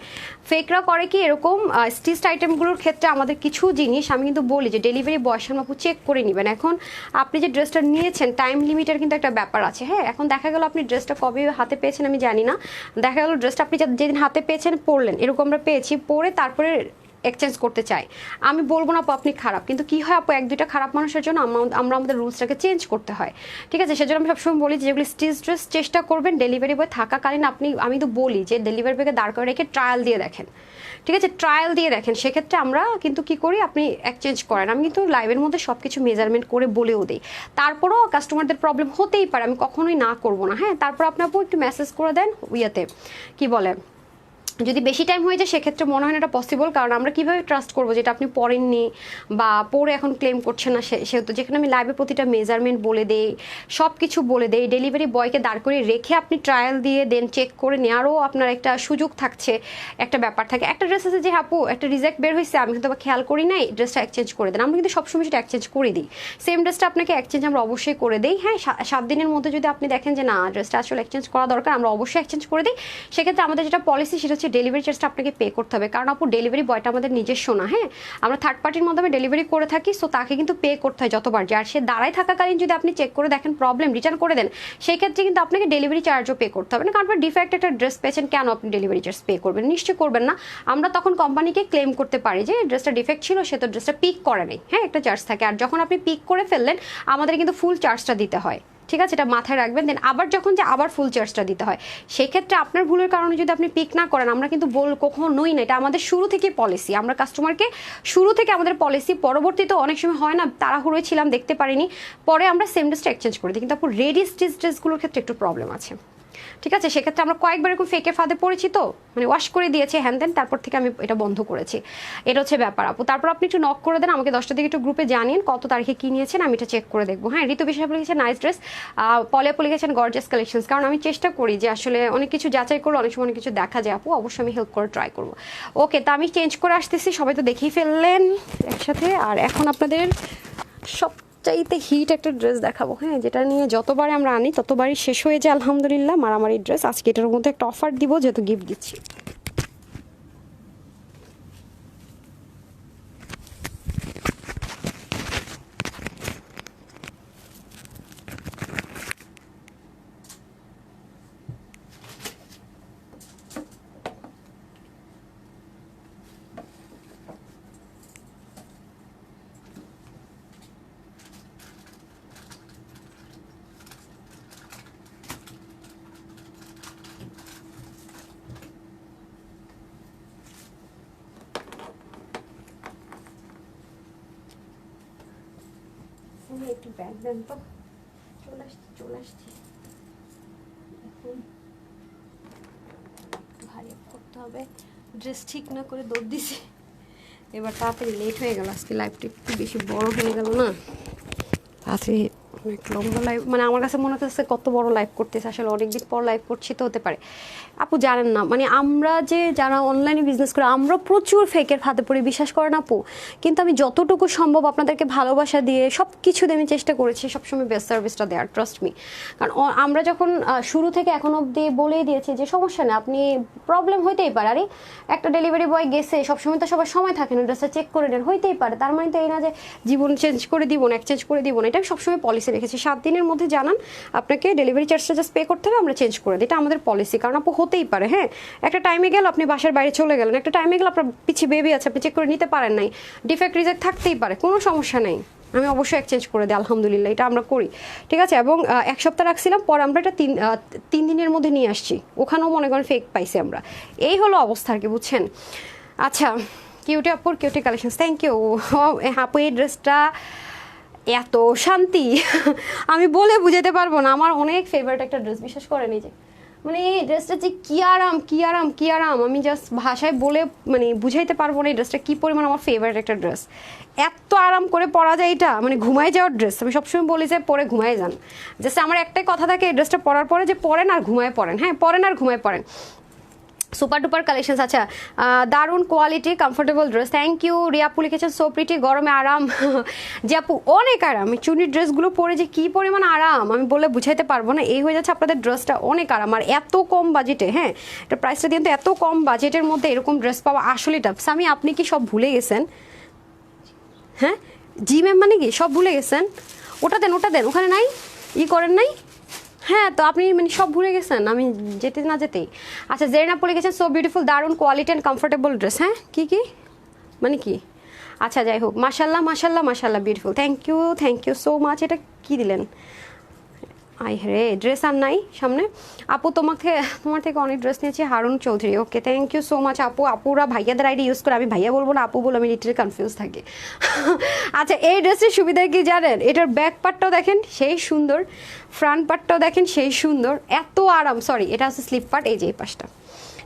ফেকরা করে কি এরকম স্টিচড আইটেমগুলোর ক্ষেত্রে আমাদের কিছু জিনিস আমি কিন্তু বলি যে ডেলিভারি বয়ের সামনে আপু চেক করে নেবেন। এখন আপনি যে ড্রেসটা নিয়েছেন টাইম লিমিটের কিন্তু একটা ব্যাপার আছে, হ্যাঁ। এখন দেখা গেল আপনি ড্রেসটা কবে হাতে পেয়েছেন আমি জানি না, দেখা গেল ড্রেসটা আপনি যেদিন হাতে পেয়েছেন পরলেন, এরকম আমরা পেয়েছি, পরে তারপরে এক্সচেঞ্জ করতে চাই। আমি বলবো না আপু আপনি খারাপ, কিন্তু কি হয় আপু, এক দুইটা খারাপ মানুষের জন্য আমরা আমাদের রুলসটাকে চেঞ্জ করতে হয়, ঠিক আছে। সেজন্য আমি সবসময় বলি যে যেগুলি স্টিচ ড্রেস চেষ্টা করবেন ডেলিভারি বয় থাকাকালীন আমি তো বলি যে ডেলিভারি বয়কে দাঁড় করে রেখে ট্রায়াল দিয়ে দেখেন, ঠিক আছে, ট্রায়াল দিয়ে দেখেন। সেক্ষেত্রে আমরা কিন্তু কি করি, আপনি এক্সচেঞ্জ করেন। আমি কিন্তু লাইভের মধ্যে সব কিছু মেজারমেন্ট করে বলেও দিই, তারপরেও কাস্টমারদের প্রবলেম হতেই পারে, আমি কখনোই না করবো না, হ্যাঁ। তারপর আপনি আপু একটু মেসেজ করে দেন ইয়েতে, কি বলে, যদি বেশি টাইম হয়ে যায় সেক্ষেত্রে মনে হয় না এটা পসিবল, কারণ আমরা কীভাবে ট্রাস্ট করবো যেটা আপনি পড়েননি বা পরে এখন ক্লেম করছেন না, সেহেতু যেখানে আমি লাইভে প্রতিটা মেজারমেন্ট বলে দেই, সব কিছু বলে দেই, ডেলিভারি বয়কে দাঁড় করে রেখে আপনি ট্রায়াল দিয়ে দেন চেক করে নেওয়ারও আপনার একটা সুযোগ থাকছে, একটা ব্যাপার থাকে। একটা ড্রেস আছে যে আপু একটা রিজেক্ট বের হয়েছে, আমি কিন্তু খেয়াল করি নাই, ড্রেসটা এক্সচেঞ্জ করে দেন, আমরা কিন্তু সবসময় সেটা এক্সচেঞ্জ করে দিই, সেম ড্রেসটা আপনাকে এক্সচেঞ্জ আমরা অবশ্যই করে দিই, হ্যাঁ। 7 দিনের মধ্যে যদি আপনি দেখেন যে না ড্রেসটা আসলে এক্সচেঞ্জ করা দরকার, আমরা অবশ্যই এক্সচেঞ্জ করে দিই। সেক্ষেত্রে আমাদের যেটা পলিসি সেটা হচ্ছে ডেলিভারি চার্জটা আপনাকে পে করতে হবে, কারণ আপু ডেলিভারি বয়টা আমাদের নিজস্ব না, হ্যাঁ, আমরা থার্ড পার্টির মাধ্যমে ডেলিভারি করে থাকি, সো তাকে কিন্তু পে করতে হয় যতবার যে, আর সে দাঁড়ায় থাকাকালীন যদি আপনি চেক করে দেখেন প্রবলেম রিটার্ন করে দেন, সেই ক্ষেত্রে কিন্তু আপনাকে ডেলিভারি চার্জও পে করতে হবে না, কারণ আপনার ডিফেক্ট একটা ড্রেস পেয়েছেন, কেন আপনি ডেলিভারি চার্জ পে করবেন? নিশ্চয়ই করবেন না। আমরা তখন কোম্পানিকে ক্লেম করতে পারি যে ড্রেসটা ডিফেক্ট ছিল, সে তো ড্রেসটা পিক করে নেই, হ্যাঁ, একটা চার্জ থাকে। আর যখন আপনি পিক করে ফেললেন আমাদের কিন্তু ফুল চার্জটা দিতে হয়, ঠিক আছে, এটা মাথায় রাখবেন। দেন আবার যখন যে আবার ফুল চার্জটা দিতে হয়, সেক্ষেত্রে আপনার ভুলের কারণে যদি আপনি পিক না করেন, আমরা কিন্তু কখনোই না, এটা আমাদের শুরু থেকে পলিসি, আমরা কাস্টমারকে শুরু থেকে আমাদের পলিসি, পরবর্তীতে অনেক সময় হয় না তাড়াহুড়োয় ছিলাম দেখতে পারিনি, পরে আমরা সেম ড্রেসটা এক্সচেঞ্জ করে দিই, কিন্তু আপু রেডি স্টিচ ড্রেসগুলোর ক্ষেত্রে একটু প্রবলেম আছে, ঠিক আছে। সেক্ষেত্রে আমরা কয়েকবার এরকম ফেকের ফাঁদে পড়েছি, তো মানে ওয়াশ করে দিয়েছে হ্যান দেন, তারপর থেকে আমি এটা বন্ধ করেছি, এটা হচ্ছে ব্যাপার আপু। তারপর আপনি একটু নক করে দেন আমাকে, 10টা দিকে একটু গ্রুপে জানিয়ে কত তারিখে কি নিয়েছেন, আমি এটা চেক করে দেখবো, হ্যাঁ। ঋতু বিষয় লিখেছেন নাইস ড্রেস, পলে আপু লিখেছেন গর্জিয়াস কালেকশনস, কারণ আমি চেষ্টা করি যে আসলে অনেক কিছু যাচাই করলে অনেক সময় অনেক কিছু দেখা যায় আপু, অবশ্যই আমি হেল্প করে ট্রাই করবো। ওকে, তা আমি চেঞ্জ করে আসতেছি, সবাই তো দেখেই ফেললেন একসাথে। আর এখন আপনাদের সবচাইতে হিট একটা ড্রেস দেখাবো, হ্যাঁ, যেটা নিয়ে যতবারে আমরা আনি ততবারই শেষ হয়ে যায় আলহামদুলিল্লাহ। মারামারি ড্রেস, আজকে এটার মধ্যে একটা অফার দিব যেহেতু গিফট দিচ্ছি। একটু ব্যাগ দেন তো, চলে আসছি এখন, ভারী করতে হবে, ড্রেস ঠিক না করে দৌড় দিছি, এবার তাড়াতাড়ি লেট হয়ে গেল, আজকে লাইভটা একটু বেশি বড় হয়ে গেল না, তাড়াতাড়ি অনেক লম্বা লাইভ, মানে আমার কাছে মনে হচ্ছে কত বড় লাইভ করতেছে, আসলে অনেকদিন পর লাইভ করছি তো হতে পারে। আপু জানেন না, মানে আমরা যে যারা অনলাইনে বিজনেস করে আমরা প্রচুর ফেকের ফাঁদে পড়ে, বিশ্বাস করেন আপু, কিন্তু আমি যতটুকু সম্ভব আপনাদেরকে ভালোবাসা দিয়ে সব কিছু দিয়ে আমি চেষ্টা করেছি সবসময় বেস্ট সার্ভিসটা দেওয়ার, ট্রাস্ট মি। কারণ আমরা যখন শুরু থেকে এখন অবধি বলেই দিয়েছি যে সমস্যা নেই, আপনি প্রবলেম হইতেই পারে, আরে একটা ডেলিভারি বয় গেছে, সবসময় তো সবার সময় থাকে না, ড্রেসটা চেক করে নেন, হইতেই পারে, তার মানে তো এই না যে জীবন চেঞ্জ করে দিব না, এক্সচেঞ্জ করে দিব না, এটা আমি সবসময় পলিসি রেখেছি। 7 দিনের মধ্যে জানান আপনাকে ডেলিভারি চার্জটা জাস্ট পে করতে হবে, আমরা চেঞ্জ করে দিই, এটা আমাদের পলিসি। কারণ আপু হতেই পারে, হ্যাঁ, একটা টাইমে গেল আপনি বাসার বাইরে চলে গেলেন, একটা টাইমে গেল আপনার পিছিয়ে বেবি আছে, আপনি চেক করে নিতে পারেন নাই, ডিফেক্ট রিজেক্ট থাকতেই পারে, কোনো সমস্যা নেই, আমি অবশ্যই এক্সচেঞ্জ করে দিই আলহামদুলিল্লাহ, এটা আমরা করি, ঠিক আছে। এবং 1 সপ্তাহ রাখছিলাম, পরে আমরা এটা 3 দিনের মধ্যে নিয়ে আসছি, ওখানেও মনে করেন ফেক পাইছি আমরা, এই হলো অবস্থা আর কি, বুঝছেন। আচ্ছা, কিউটি আপুর কিউটি কালেকশন, থ্যাংক ইউ আপু। এই ড্রেসটা এত শান্তি আমি বলে বুঝাতে পারবো না, আমার অনেক ফেভারিট একটা ড্রেস, বিশ্বাস করেন এই যে, মানে এই ড্রেসটা যে কি আরাম কি আরাম কি আরাম, আমি জাস্ট ভাষায় বলে মানে বুঝাইতে পারবো না এই ড্রেসটা কি পরিমাণ আমার ফেভারিট একটা ড্রেস, এত আরাম করে পরা যায় এটা, মানে ঘুমায় যাওয়ার ড্রেস, আমি সবসময় বলি যে পরে ঘুমায় যান, জাস্ট আমার একটাই কথা থাকে এই ড্রেসটা পরার পরে যে পরেন আর ঘুমায় পড়েন, হ্যাঁ, পরেন আর ঘুমায় পড়েন। Super duper collection. আচ্ছা, দারুণ quality comfortable dress, thank you. রিয়াপু লিখেছেন সো প্রিটি, গরমে আরাম। যে আপু অনেক আরাম, চুনির ড্রেসগুলো পরে যে কী পরিমাণ আরাম আমি বলে বুঝাইতে পারবো না। এই হয়ে যাচ্ছে আপনাদের ড্রেসটা অনেক আরাম, আর এত কম বাজেটে। হ্যাঁ, এটা প্রাইসটা দিয়ে তো এত কম বাজেটের মধ্যে এরকম ড্রেস পাওয়া আসলে টাফ। স্বামী আপনি কি সব ভুলে গেছেন? হ্যাঁ জি ম্যাম, মানে কি সব ভুলে গেছেন? ওটা দেন, ওটা দেন, ওখানে নাই, করেন নাই। হ্যাঁ, তো আপনি মানে সব ভুলে গেছেন আমি যেতে না যেতেই। আচ্ছা, জেরিনা পরে গেছেন সো বিউটিফুল, দারুণ কোয়ালিটি অ্যান্ড কমফোর্টেবল ড্রেস। হ্যাঁ কি কি মানে কি? আচ্ছা যাই হোক, মাশাল্লাহ মাশাল্লাহ মাশাল্লাহ, beautiful, thank you so much. এটা কি দিলেন? আই রে, ড্রেস আর নাই সামনে। আপু তোমার থেকে অনেক ড্রেস নিয়েছি, হারুন চৌধুরী। ওকে, থ্যাংক ইউ সো মাচ আপু। আপুরা ভাইয়াদের আইডি ইউজ করে, আমি ভাইয়া বলবো না আপু বলে, আমি লিটারেলি কনফিউজ থাকি। আচ্ছা, এই ড্রেসের সুবিধা কি জানেন? এটার ব্যাক পার্টটাও দেখেন সেই সুন্দর, ফ্রন্ট পার্টটাও দেখেন সেই সুন্দর, এত আরাম। সরি, এটা হচ্ছে স্লিপ পার্ট, এই যে এই পাশটা,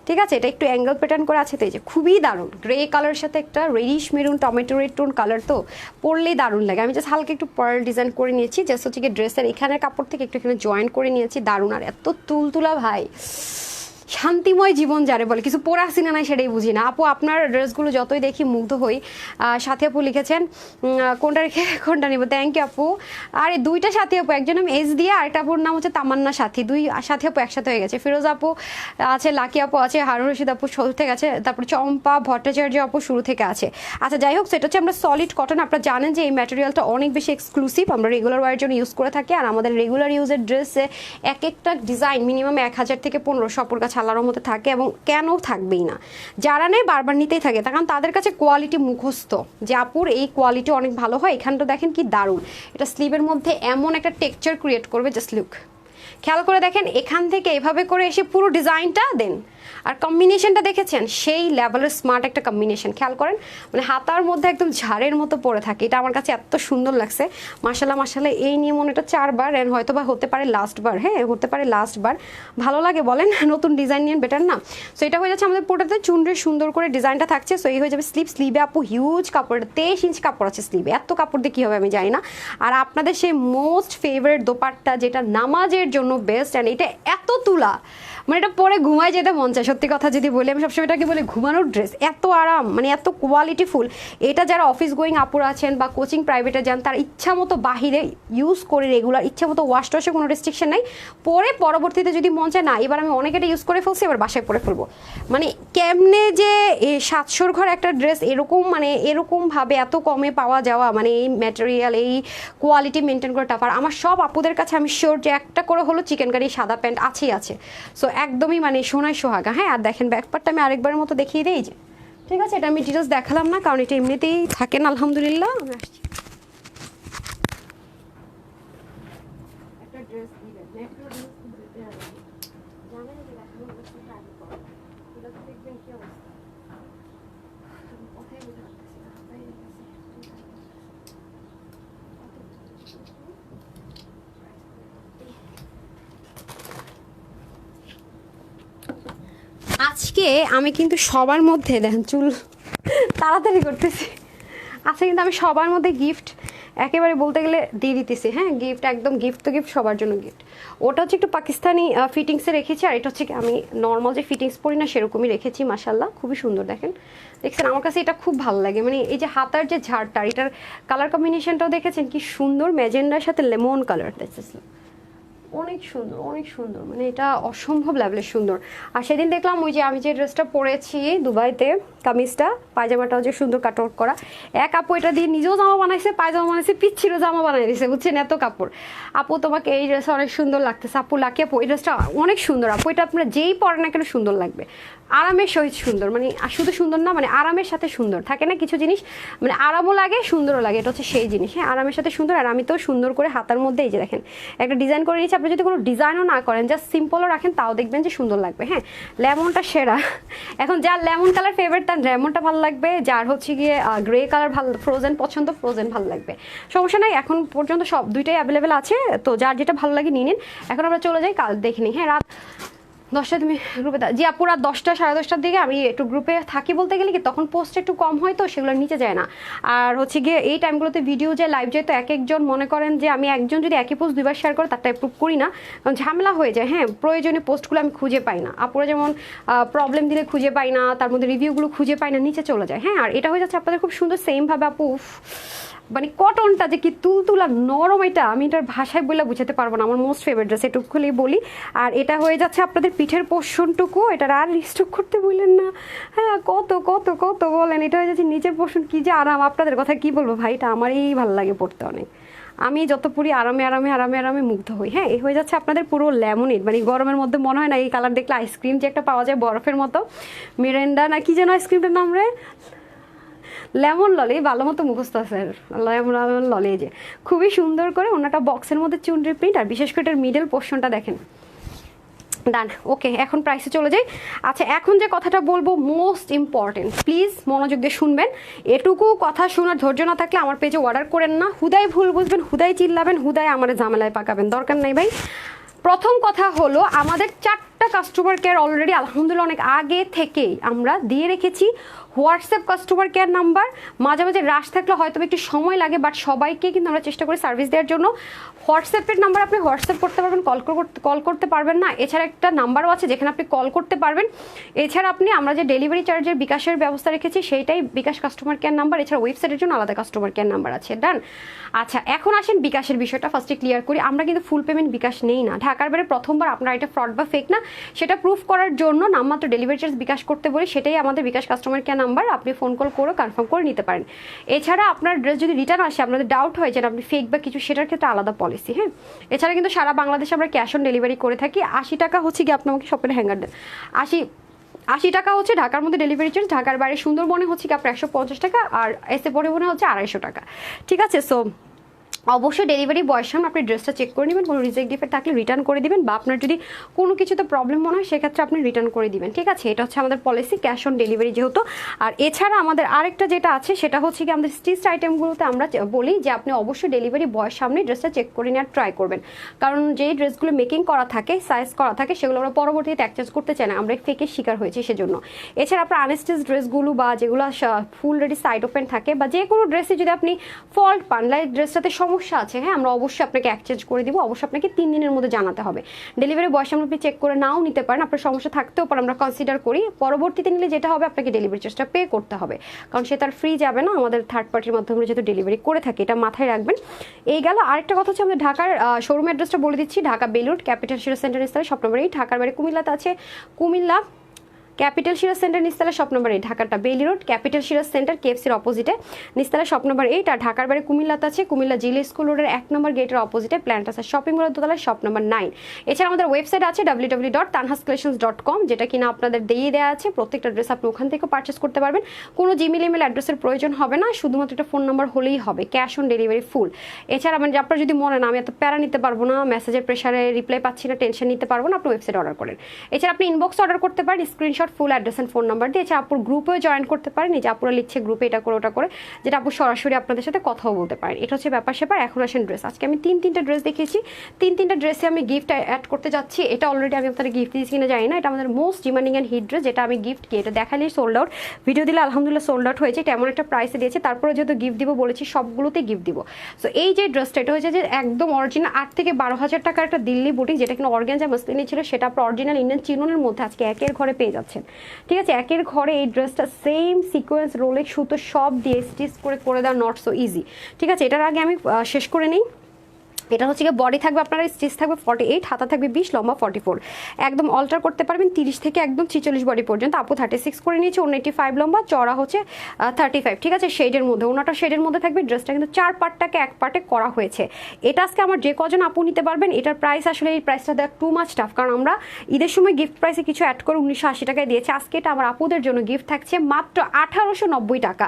ঠিক আছে। এটা একটু অ্যাঙ্গেল প্যাটার্ন করে আছে, তো এই যে খুবই দারুণ। গ্রে কালারের সাথে একটা radish maroon tomato red tone colour, তো পরলেই দারুণ লাগে। আমি জাস্ট হালকা একটু পার্ল ডিজাইন করে নিয়েছি, জাস্ট হচ্ছে কি ড্রেসের এখানের কাপড় থেকে একটু এখানে জয়েন করে নিয়েছি, দারুণ। আর এত তুলতুলা ভাই, শান্তিময় জীবন যারে বলে, কিছু পরে আসি না নাই সেটাই বুঝি না। আপু আপনার ড্রেসগুলো যতই দেখি মুগ্ধ হই। সাথী আপু লিখেছেন কোনটা রেখে কোনটা নিব, থ্যাংক ইউ আপু। আরে দুইটা সাথী আপু, একজন নাম এস দিয়ে, আরেকটা আপুর নাম হচ্ছে তামান্না সাথী, দুই সাথী আপু একসাথে হয়ে গেছে। ফিরোজ আপু আছে, লাকি আপু আছে, হারুন রশিদ আপু শুরু থেকে আছে, তারপর চম্পা ভট্টাচার্য আপু শুরু থেকে আছে। আচ্ছা যাই হোক, সেটা হচ্ছে আমরা সলিড কটন। আপনারা জানেন যে এই ম্যাটেরিয়ালটা অনেক বেশি এক্সক্লুসিভ, আমরা রেগুলার ওয়ারের জন্য ইউজ করে থাকি। আর আমাদের রেগুলার ইউজের ড্রেসে এক একটা ডিজাইন মিনিমাম 1000 থেকে 1500 আপুর কাছে আল্লাহর মধ্যে থাকে, এবং কেন থাকবেই না, যারা নেই বারবার নিতেই থাকে, কারণ তাদের কাছে কোয়ালিটি মুখস্থ যে আপুর এই কোয়ালিটি অনেক ভালো হয়। এখানটা দেখেন কি দারুণ, এটা স্লিভের মধ্যে এমন একটা টেক্সচার ক্রিয়েট করবে, জাস্ট লুক, খেয়াল করে দেখেন, এখান থেকে এভাবে করে এসে পুরো ডিজাইনটা দেন। আর কম্বিনেশনটা দেখেছেন, সেই লেভেলের স্মার্ট একটা কম্বিনেশন, খেয়াল করেন, মানে হাতার মধ্যে একদম ঝাড়ের মতো পড়ে থাকে। এটা আমার কাছে এত সুন্দর লাগছে, মাশাল্লাহ মাশাল্লাহ। এই নিয়ে মনে এটা 4 বার, এন্ড হয়তো বা হতে পারে লাস্ট বার। হ্যাঁ, হতে পারে লাস্ট বার। ভালো লাগে বলেন, নতুন ডিজাইন নিয়ে বেটার না? সো এটা হয়ে যাচ্ছে আমাদের পুরোটাতে চুনরে সুন্দর করে ডিজাইনটা থাকছে। সো এই হয়ে যাবে স্লিভে আপু হিউজ কাপড়, 23 ইঞ্চ কাপড় আছে স্লিভে, এত কাপড় দিয়ে কী হবে আমি জানি না। আর আপনাদের সেই মোস্ট ফেভারিট দোপাট্টা, যেটা নামাজের জন্য বেস্ট, অ্যান্ড এটা এত তুলা, মানে এটা পরে ঘুমায় যেতে মন চায়। সত্যি কথা যদি বলি, আমি সবসময় এটাকে বলি ঘুমানোর ড্রেস, এত আরাম, মানে এত কোয়ালিটিফুল। এটা যারা অফিস গোয়িং আপুরা আছেন বা কোচিং প্রাইভেটে যান, তার ইচ্ছা মতো বাহিরে ইউজ করে রেগুলার, ইচ্ছা মতো ওয়াশ টশে কোনো রেস্ট্রিকশন নেই। পরে পরবর্তীতে যদি মন চায় না এবার আমি অনেক এটা ইউজ করে ফেলছি, এবার বাসায় পরে ফেলবো, মানে কেমনে যে 700 ঘর একটা ড্রেস এরকম, মানে এরকমভাবে এত কমে পাওয়া যাওয়া, মানে এই ম্যাটেরিয়াল এই কোয়ালিটি মেনটেন করে টাফার। আমার সব আপুদের কাছে আমি শিওর যে একটা করে হলো চিকেন কারি সাদা প্যান্ট আছেই আছে। সো একদমই মানে সোনায় সোহাগা। হ্যাঁ, আর দেখেন ব্যাকপার্টটা আমি আরেকবারের মতো দেখিয়ে দিই, যে ঠিক আছে, এটা আমি ডিটেলস দেখালাম না কারণ এটা এমনিতেই থাকেন আলহামদুলিল্লাহ। আমি আসছি, একটা ড্রেস দিবেন, নেকড়ো ড্রেস দিতে হবে, জানেন যে দেখানো ড্রেসটা ট্রাই করো, এটা তো দেখবেন কি অবস্থা, কথাই বলতে পারতেছি না, তাই আজকে আমি কিন্তু সবার মধ্যে দেখেন চুল তাড়াতাড়ি করতেছি। আজকে কিন্তু আমি সবার মধ্যে গিফট একেবারে বলতে গেলে দিয়ে দিতেছি। হ্যাঁ, গিফট একদম গিফট তো গিফট, সবার জন্য গিফট। ওটা হচ্ছে একটু পাকিস্তানি ফিটিংসে রেখেছি, আর এটা হচ্ছে আমি নর্মাল যে ফিটিংস পরি না সেরকমই রেখেছি। মাশাল্লাহ খুবই সুন্দর, দেখেন দেখছেন, আমার কাছে এটা খুব ভালো লাগে। মানে এই যে হাতার যে ঝাড়টা, এটার কালার কম্বিনেশনটাও দেখেছেন কি সুন্দর, ম্যাজেন্ডার সাথে লেমন কালার, দেখতেছেন অনেক সুন্দর, অনেক সুন্দর, মানে এটা অসম্ভব লেভেলের সুন্দর। আর সেদিন দেখলাম ওই যে আমি যে ড্রেসটা পরেছি দুবাইতে, কামিজটা পায়জামাটাও যে সুন্দর কাট আউট করা, এক আপু এটা দিয়ে নিজেও জামা বানাইছে, পায়জামা বানাইছে, পিচ্ছিরও জামা বানাই দিয়েছে, বুঝছেন, এত কাপড়। আপু তোমাকে এই ড্রেসটা অনেক সুন্দর লাগতেছে, আপু লাকি আপু এই ড্রেসটা অনেক সুন্দর আপু, এটা আপনারা যেই পরেন না কেন সুন্দর লাগবে, আরামের সহিত সুন্দর, মানে শুধু সুন্দর না, মানে আরামের সাথে সুন্দর থাকে না কিছু জিনিস, মানে আরামও লাগে সুন্দরও লাগে, এটা হচ্ছে সেই জিনিস। হ্যাঁ, আরামের সাথে সুন্দর। আর আমি তো সুন্দর করে হাতার মধ্যে এই যে দেখেন একটা ডিজাইন করে নিয়েছি, আপনি যদি কোনো ডিজাইনও না করেন, জাস্ট সিম্পলও রাখেন, তাও দেখবেন যে সুন্দর লাগবে। হ্যাঁ, লেমনটা সেরা, এখন যার লেমন কালার ফেভারিট তার লেমনটা ভালো লাগবে, যার হচ্ছে গিয়ে গ্রে কালার ভালো, ফ্রোজেন পছন্দ, ফ্রোজেন ভালো লাগবে, সমস্যা নাই। এখন পর্যন্ত সব দুইটাই অ্যাভেলেবেল আছে, তো যার যেটা ভালো লাগে নিয়ে নিন। এখন আমরা চলে যাই কাল দেখে নিই। হ্যাঁ, রাত 10টা তুমি গ্রুপে জি আপু রাত 10টা 10:30টার দিকে আমি একটু গ্রুপে থাকি বলতে গেলে কি তখন পোস্ট একটু কম হয় তো সেগুলো নিচে যায় না। আর হচ্ছে গিয়ে এই টাইমগুলোতে ভিডিও যায় লাইভ যায় তো এক একজন মনে করেন যে আমি একজন যদি একই পোস্ট দুইবার শেয়ার করে তারটা অ্যাপ্রুভ করি না, কারণ ঝামেলা হয়ে যায়। হ্যাঁ, প্রয়োজনীয় পোস্টগুলো আমি খুঁজে পাই না, আপুরা যেমন প্রবলেম দিলে খুঁজে পাই না, তার মধ্যে রিভিউগুলো খুঁজে পাই না, নিচে চলে যায়। হ্যাঁ, আর এটা হয়ে যাচ্ছে আপনাদের খুব সুন্দর সেমভাবে আপু মানে কটনটা যে কি তুলতুলা নরম, এটা আমি এটার ভাষায় বলে বুঝাতে পারবো না, আমার মোস্ট ফেভারিট ড্রেস এটুকু খুলেই বলি। আর এটা হয়ে যাচ্ছে আপনাদের পিঠের পোর্শনটুকু, এটার আর রিস্টক করতে বললেন না। হ্যাঁ, কত কত কত বলেন, এটা হয়ে যাচ্ছে নিচের পোর্শন, কি যে আরাম, আপনাদের কথা কি বলবো ভাই, এটা আমারই ভালো লাগে পড়তে অনেক, আমি যত পুরি আরামে আরামে আরামে আরামে মুগ্ধ হই। হ্যাঁ, এই হয়ে যাচ্ছে আপনাদের পুরো লেমনেড, মানে গরমের মধ্যে মনে হয় না এই কালার দেখলে আইসক্রিম যে একটা পাওয়া যায় বরফের মতো, মিরেন্ডা না কি যেন আইসক্রিমটার নাম রে, লেমন ললি, ভালো মতো মুখস্থ আছে লেমন ললি। যে খুবই সুন্দর করে ওনাটা বক্সের মধ্যে চুনরি প্রিন্ট, আর বিশেষ করে এটার মিডল পোর্শনটা দেখেন। ডান, ওকে, এখন প্রাইসে চলে যাই। আচ্ছা, এখন যে কথাটা বলবো মোস্ট ইম্পর্টেন্ট, প্লিজ মনোযোগ দিয়ে শুনবেন। এটুকু কথা শোনার ধৈর্য না থাকলে আমার পেজে অর্ডার করেন না, হুদাই ভুল বুঝবেন, হুদাই চিল্লাবেন, হুদাই আমার ঝামেলায় পাকাবেন, দরকার নাই ভাই। প্রথম কথা হলো আমাদের 4টা কাস্টমার কেয়ার অলরেডি আলহামদুলিল্লাহ অনেক আগে থেকেই আমরা দিয়ে রেখেছি হোয়াটসঅ্যাপ কাস্টমার কেয়ার নাম্বার। মাঝে মাঝে রাশ থাকলে হয়তো একটু সময় লাগে, বাট সবাইকে কিন্তু আমরা চেষ্টা করি সার্ভিস দেওয়ার জন্য। হোয়াটসঅ্যাপের নাম্বার আপনি হোয়াটসঅ্যাপ করতে পারবেন, কল করতে পারবেন না, এছাড়া একটা নাম্বারও আছে যেখানে আপনি কল করতে পারবেন। এছাড়া আপনি আমরা যে ডেলিভারি চার্জের বিকাশের ব্যবস্থা রেখেছি সেইটাই বিকাশ কাস্টমার কেয়ার নাম্বার, এছাড়া ওয়েবসাইটের জন্য আলাদা কাস্টমার কেয়ার নাম্বার আছে। ডান। আচ্ছা, এখন আসেন বিকাশের বিষয়টা ফার্স্টে ক্লিয়ার করি। আমরা কিন্তু ফুল পেমেন্ট বিকাশ নেই না, ঢাকার বাইরে প্রথমবার আপনারা এটা ফ্রড বা ফেক না সেটা প্রুফ করার জন্য নামমাত্র ডেলিভারি চার্জ বিকাশ করতে বলি, সেটাই আমাদের বিকাশ কাস্টমার কেয়ার নাম্বার, আপনি ফোন কল করে কনফার্ম করে নিতে পারেন। এছাড়া আপনার ড্রেস যদি রিটার্ন আসে আপনাদের ডাউট হয় যে আপনি ফেক বা কিছু, সেটার ক্ষেত্রে আলাদা পলিসি। হ্যাঁ, এছাড়া কিন্তু সারা বাংলাদেশে আমরা ক্যাশ অন ডেলিভারি করে থাকি। 80 টাকা হচ্ছে কি আপনি আমাকে শপের হ্যাঙ্গার দেন, 80 টাকা হচ্ছে ঢাকার মধ্যে ডেলিভারি চার্জ, ঢাকার বাইরে সুন্দরবনে হচ্ছে কি আপনার 150 টাকা, আর এসে পরিবহনে হচ্ছে 250 টাকা। ঠিক আছে, সো অবশ্যই ডেলিভারি বয়ের সামনে আপনি ড্রেসটা চেক করে নেবেন, কোনো রিজেক্ট ডিফেক্ট থাকলে রিটার্ন করে দিবেন, বা আপনার যদি কোনো কিছুতে প্রবলেম মনে হয় সেক্ষেত্রে আপনি রিটার্ন করে দিবেন। ঠিক আছে, এটা হচ্ছে আমাদের পলিসি ক্যাশ অন ডেলিভারি যেহেতু। আর এছাড়া আমাদের আরেকটা যেটা আছে সেটা হচ্ছে কি আমাদের স্টিচড আইটেমগুলোতে আমরা বলি যে আপনি অবশ্যই ডেলিভারি বয়ের সামনে ড্রেসটা চেক করে নেওয়ার ট্রাই করবেন, কারণ যেই ড্রেসগুলো মেকিং করা থাকে, সাইজ করা থাকে, সেগুলো আমরা পরবর্তীতে এক্সচেঞ্জ করতে চাই না, আমরা ফেকের শিকার হয়েছি সেজন্য। এছাড়া আপনার আনস্টিচ ড্রেসগুলো বা যেগুলো ফুল রেডি সাইড ওপেন থাকে, বা যে কোনো ড্রেসে যদি আপনি ফল্ট পান, লাইক ড্রেসটাতে সমস্যা আছে, হ্যাঁ আমরা অবশ্যই আপনাকে এক্সচেঞ্জ করে দিব, অবশ্যই আপনাকে 3 দিনের মধ্যে জানাতে হবে। ডেলিভারি বয়ের সামনে আপনি চেক করে নাও নিতে পারেন, আপনার সমস্যা থাকতেও পারে, আমরা কনসিডার করি। পরবর্তীতে নিলে যেটা হবে আপনাকে ডেলিভারি চার্জটা পে করতে হবে, কারণ সে তার ফ্রি যাবে না, আমাদের থার্ড পার্টির মাধ্যমে যেহেতু ডেলিভারি করে থাকি, এটা মাথায় রাখবেন। এই গেল। আরেকটা কথা হচ্ছে আমাদের ঢাকার শোরুম অ্যাড্রেসটা বলে দিচ্ছি, ঢাকা বেলুড় ক্যাপিটাল শিরা সেন্টার নিস্তালা শপ নম্বর 8, ঢাকার বাইরে কুমিল্লাতে আছে কুমিল্লা ক্যাপিটাল শিরা সেন্টার নিস্তালা শপ নম্বর 8, ঢাকাটা বেইলি রোড ক্যাপিটাল শিরা সেন্টার কেএফসির অপোজিটে নিস্তালা শপ নম্বর 8, আর ঢাকার বাইরে কুমিল্লাতে আছে কুমিল্লা জিলা স্কুল রোডের 1 নম্বর গেটের অপোজিটে প্ল্যান্টাসা শপিং মলের দোতলায় শপ নম্বর 9। এছাড়া আমাদের ওয়েবসাইট আছে www.tanhascollections.com, যেটা কিনা আপনাদের দিয়ে দেওয়া আছে, প্রত্যেকটা ড্রেস আপনি ওখান থেকে পারচেস করতে পারবেন, কোনো জিমেল ইমেল অ্যাড্রেসের প্রয়োজন হবে না, শুধুমাত্র একটা ফোন নাম্বার হলেই হবে, ক্যাশ অন ডেলিভারি ফুল। এছাড়া মানে আপনার যদি মনে না আমি এত প্যারা নিতে পারবো না, মেসেজের প্রেশারে রিপ্লাই পাচ্ছি না, টেনশন নিতে পারবো না, আপনি ওয়েবসাইট অর্ডার করেন। এছাড়া আপনি ইনবক্স অর্ডার করতে পারেন, screenshot full address and phone number দিয়ে। এছাড়া আপুর গ্রুপেও জয়েন করতে পারেন, এই যে আপুরা লিখছে গ্রুপে এটা করে ওটা করে, যেটা আপু সরাসরি আপনাদের সাথে কথাও বলতে পারেন। এটা হচ্ছে ব্যাপার স্যাপার। এখন আসেন ড্রেস, আজকে আমি 3টা ড্রেস দেখিয়েছি, 3টা ড্রেসে আমি গিফট অ্যাড করতে যাচ্ছি। এটা অলরেডি আমি আপনাদের গিফট দিয়েছি কিনা জানি না, এটা আমাদের most demanding and hit dress, যেটা আমি গিফট কি এটা দেখালেই সোল্ড আউট, ভিডিও দিলে আলহামদুলিল্লাহ সোল্ড আউট হয়েছে, এটা এমন একটা প্রাইসে দিয়েছে, তারপরে যেহেতু গিফট দিব বলেছি সবগুলোতে গিফট দিব। সো এই যে ড্রেসটা এটা হচ্ছে যে একদম অরিজিনাল 8 থেকে 12,000 টাকার একটা দিল্লি বুটিক, যেটা কিনা অর্গানজা মাসলিনে ছিল, সেটা আপনার অরিজিনাল ইন্ডিয়ান চিননের মধ্যে আজকে একের ঘরে পেয়ে যাচ্ছেন। ঠিক আছে, একের ঘরে এই ড্রেসটা সেম সিকোয়েন্স রোলেক্স সুতো সব দিয়ে স্টিচ করে দেওয়া, নট সো ইজি। ঠিক আছে, এটার আগে আমি শেষ করে নিই। এটা হচ্ছে গিয়ে বডি থাকবে আপনার স্টিচ থাকবে 48, হাতা থাকবে 20, লম্বা 44, একদম অল্টার করতে পারবেন 30 থেকে একদম 46 বডি পর্যন্ত। আপু 36 করে নিয়েছে, 185 লম্বা, চড়া হচ্ছে 35। ঠিক আছে, শেডের মধ্যে, ওনাটা শেডের মধ্যে থাকবে। ড্রেসটা কিন্তু 4 পার্টটাকে 1 পার্টে করা হয়েছে। এটা আজকে আমার যে কজন আপু নিতে পারবেন, এটার প্রাইস আসলে এই প্রাইসটা দেওয়া টু মাচ টাফ, কারণ আমরা ঈদের সময় গিফট প্রাইসে কিছু অ্যাড করে 1980 টাকায় দিয়েছে। আজকে এটা আমার আপুদের জন্য গিফট থাকছে মাত্র 1890 টাকা।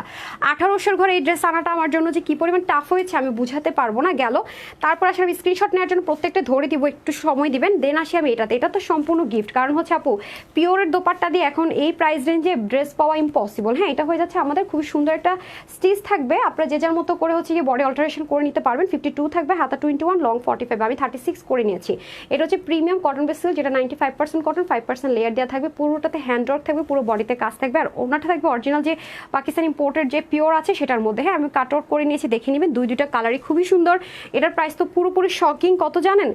1800 ঘরে এই ড্রেস আনাটা আমার জন্য যে কি পরিমাণ টাফ হয়েছে আমি বুঝাতে পারবো না। গেল, তারপর আসলে আমি স্ক্রিনশট নেওয়ার জন্য প্রত্যেকটা ধরে দিব, একটু সময় দিবেন, দেন আসি আমি এটাতে। এটা তো সম্পূর্ণ গিফট, কারণ হচ্ছে আপু পিওরের দোপাট্টা দিয়ে এখন এই প্রাইস রেঞ্জে ড্রেস পাওয়া ইম্পসিবল। হ্যাঁ, এটা হয়ে যাচ্ছে আমাদের খুব সুন্দর একটা স্টিচ থাকবে, আপনারা যে যার মতো করে হচ্ছে গিয়ে বডি অল্টারেশন করে নিতে পারবেন। 52 থাকবে, হাতা 21, লং 45, আমি 36 করে নিয়েছি। এটা হচ্ছে প্রিমিয়াম কটন বেস সিল্ক, যেটা 95% কটন, 5% লেয়ার দেওয়া থাকবে, পুরোটাতে হ্যান্ড ওয়ার্ক থাকবে, পুরো বডিতে কাজ থাকবে, আর ওনাটা থাকবে অরিজিনাল যে পাকিস্তান ইম্পোর্টের যে পিওর আছে সেটার মধ্যে। হ্যাঁ, আমি কাট আউট করে নিয়েছি, দেখে নেবেন, দুইটা কালারই খুবই সুন্দর। এটার প্রাইস তো পুরোপুরি শকিং, কত জানেন?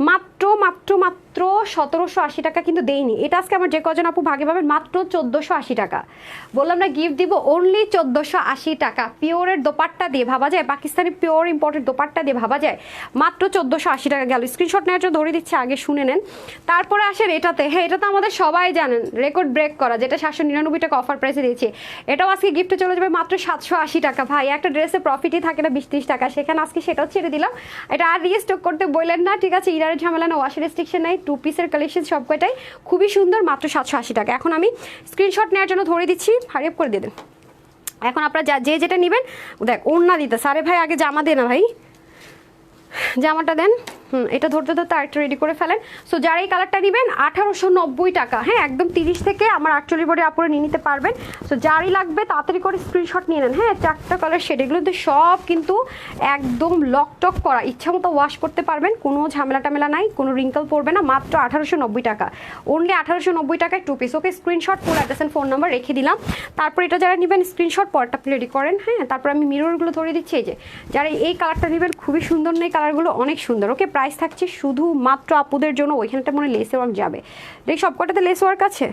মাত্র মাত্র মাত্র 1780 টাকা কিন্তু দেইনি। এটা আজকে আমার যে কজন আপু ভাগে পাবেন মাত্র 1480 টাকা। বললাম না গিফট দিব, অনলি 1480 টাকা। পিওরের দোপাট্টা দিয়ে ভাবা যায়, পাকিস্তানি পিওর ইম্পোর্টেড দোপাট্টা দিয়ে ভাবা যায় মাত্র 1480 টাকা গেল। স্ক্রিনশট নেওয়ার জন্য ধরে দিচ্ছি, আগে শুনে নেন। তারপরে আসেন এটাতে। হ্যাঁ, এটা তো আমাদের সবাই জানেন রেকর্ড ব্রেক করা, যেটা 799 টাকা অফার প্রাইসে দিয়েছি। এটাও আজকে গিফটে চলে যাবে মাত্র 780 টাকা। ভাই একটা ড্রেসে প্রফিটই থাকে না 20-30 টাকা, সেখানে আজকে সেটাও ছেড়ে দিলাম। এটা আর রিস্টক করতে বললেন না, ঠিক আছে, ইরারের ঝামেলা না, ওয়াশের রেস্ট্রিকশন নাই, 2 পিসের কালেকশন সব কয়টাই খুবই সুন্দর, মাত্র 780 টাকা। এখন আমি স্ক্রিনশট নেওয়ার জন্য ধরে দিচ্ছি, হারিয়ে করে দিয়ে দেন। এখন আপনারা যে যেটা নেবেন, দেখ ওড়না দিতে সারে ভাই, আগে জামা দে না ভাই, জামাটা দেন। এটা ধরতে ধরতে আরেকটা রেডি করে ফেলেন। সো যারা এই কালারটা নেবেন 1890 টাকা। হ্যাঁ, একদম 30 থেকে আমার 48 বডি আপুরে নিয়ে নিতে পারবেন। সো যারই লাগবে তাড়াতাড়ি করে স্ক্রিনশট নিয়ে নেন। হ্যাঁ, 4টা কালার শেড, এগুলো তো সব কিন্তু একদম লকটক করা, ইচ্ছা মতো ওয়াশ করতে পারবেন, কোনো ঝামেলা টামেলা নাই, কোনো রিঙ্কল পড়বে না। মাত্র 1890 টাকা, অনলি 1890 টাকায় 2 পিস। Okay, screenshot, full address and phone number রেখে দিলাম। তারপর এটা যারা নেবেন স্ক্রিনশট পরটা রেডি করেন। হ্যাঁ, তারপর আমি মিররগুলো ধরে দিচ্ছি। এই যে যারা এই কালারটা নেবেন, খুবই সুন্দর নেই, কালারগুলো অনেক সুন্দর। ওকে, প্রাইস থাকছে শুধু মাত্র আপুদের জন্য, ওইখানটা মনে লেস ওয়ার্ক যাবে, দেখ সবকটাতে লেস ওয়ার্ক আছে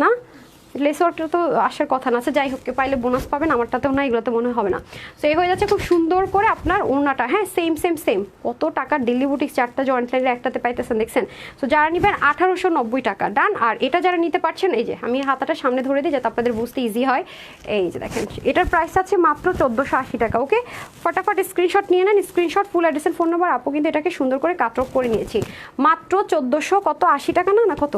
না, লেস ওয়ার্কটা তো আসার কথা না আছে, যাই হোক পাইলে বোনাস পাবেন, আমারটাতেও না, এগুলোতে মনে হবে না। সো এই হয়ে যাচ্ছে খুব সুন্দর করে আপনার ওড়নাটা। হ্যাঁ, সেম সেম সেম, কত টাকার দিল্লি বুটিক 4টা জয়েন্ট লাইনের একটাতে পাইতেছেন, দেখছেন। সো যারা নেবেন 1890 টাকা ডান। আর এটা যারা নিতে পারছেন, এই যে আমি হাতাটা সামনে ধরে দিই যাতে আপনাদের বুঝতে ইজি হয়। এই যে দেখেন, এটার প্রাইস আছে মাত্র 1480 টাকা। ওকে, ফটাফট স্ক্রিনশট নিয়ে নেন, screenshot, full address phone number. আপু কিন্তু এটাকে সুন্দর করে কাটরক করে নিয়েছি মাত্র 1480 টাকা, না কত,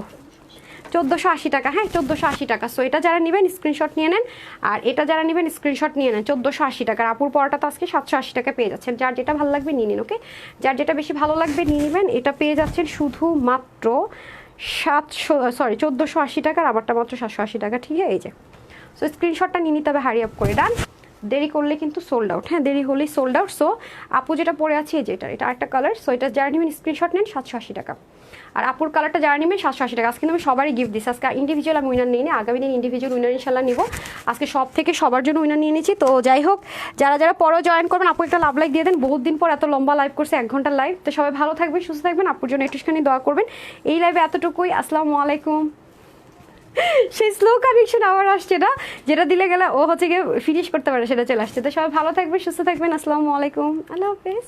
1480 টাকা। হ্যাঁ, 1480 টাকা। সো এটা যারা নেবেন স্ক্রিনশট নিয়ে নেন, আর এটা যারা নেবেন স্ক্রিনশট নিয়ে নেন। 1480 টাকার আপুর পরটা তো আজকে 780 টাকা পেয়ে যাচ্ছেন। যার যেটা ভালো লাগবে নিয়ে নিন। ওকে, যার যেটা বেশি ভালো লাগবে নিয়ে নেবেন। এটা পেয়ে যাচ্ছেন শুধু মাত্র 1480 টাকার, আবারটা মাত্র 780 টাকা। ঠিক আছে, এই যে। সো স্ক্রিনশটটা নিয়ে নিতে হবে, হারি আপ করে ডান। দেরি করলে কিন্তু সোল্ড আউট। হ্যাঁ, দেরি হলেই সোল্ড আউট। সো আপু যেটা পরে আছে এই যে এটা আরেকটা কালার। সো এটা যারা নেবেন স্ক্রিনশট নেন, 780 টাকা। আর আপুর কালারটা যারা নেবেন 780 টাকা। আজকে আমি সবারই গিফট দিচ্ছি, আজকে ইন্ডিভিজুয়াল আমি উইনার নিয়ে নিই, আগামী দিন ইন্ডিভিজুয়াল উইনার ইনশাল্লাহ নিব। আজকে সব থেকে সবার জন্য উইনার নিয়ে নিচ্ছি। তো যাই হোক, যারা যারা পরেও জয়েন করবেন, আপু একটা লাভ লাইক দিয়ে দেন। বহুত দিন পর এত লম্বা লাইভ করছে, 1 ঘন্টার লাইভ। তো সবাই ভালো থাকবেন, সুস্থ থাকবেন, আপুর জন্য একটুখানি দোয়া করবেন। এই লাইভে এতটুকুই, আসসালামু আলাইকুম। সেই স্লো কানেকশন আবার আসছে না, যেটা দিলে গেলে ও হচ্ছে গিয়ে ফিনিশ করতে পারে, সেটা চলে আসছে। তো সবাই ভালো থাকবেন, সুস্থ থাকবেন, আসসালামু আলাইকুম, আল্লাহ হাফেজ।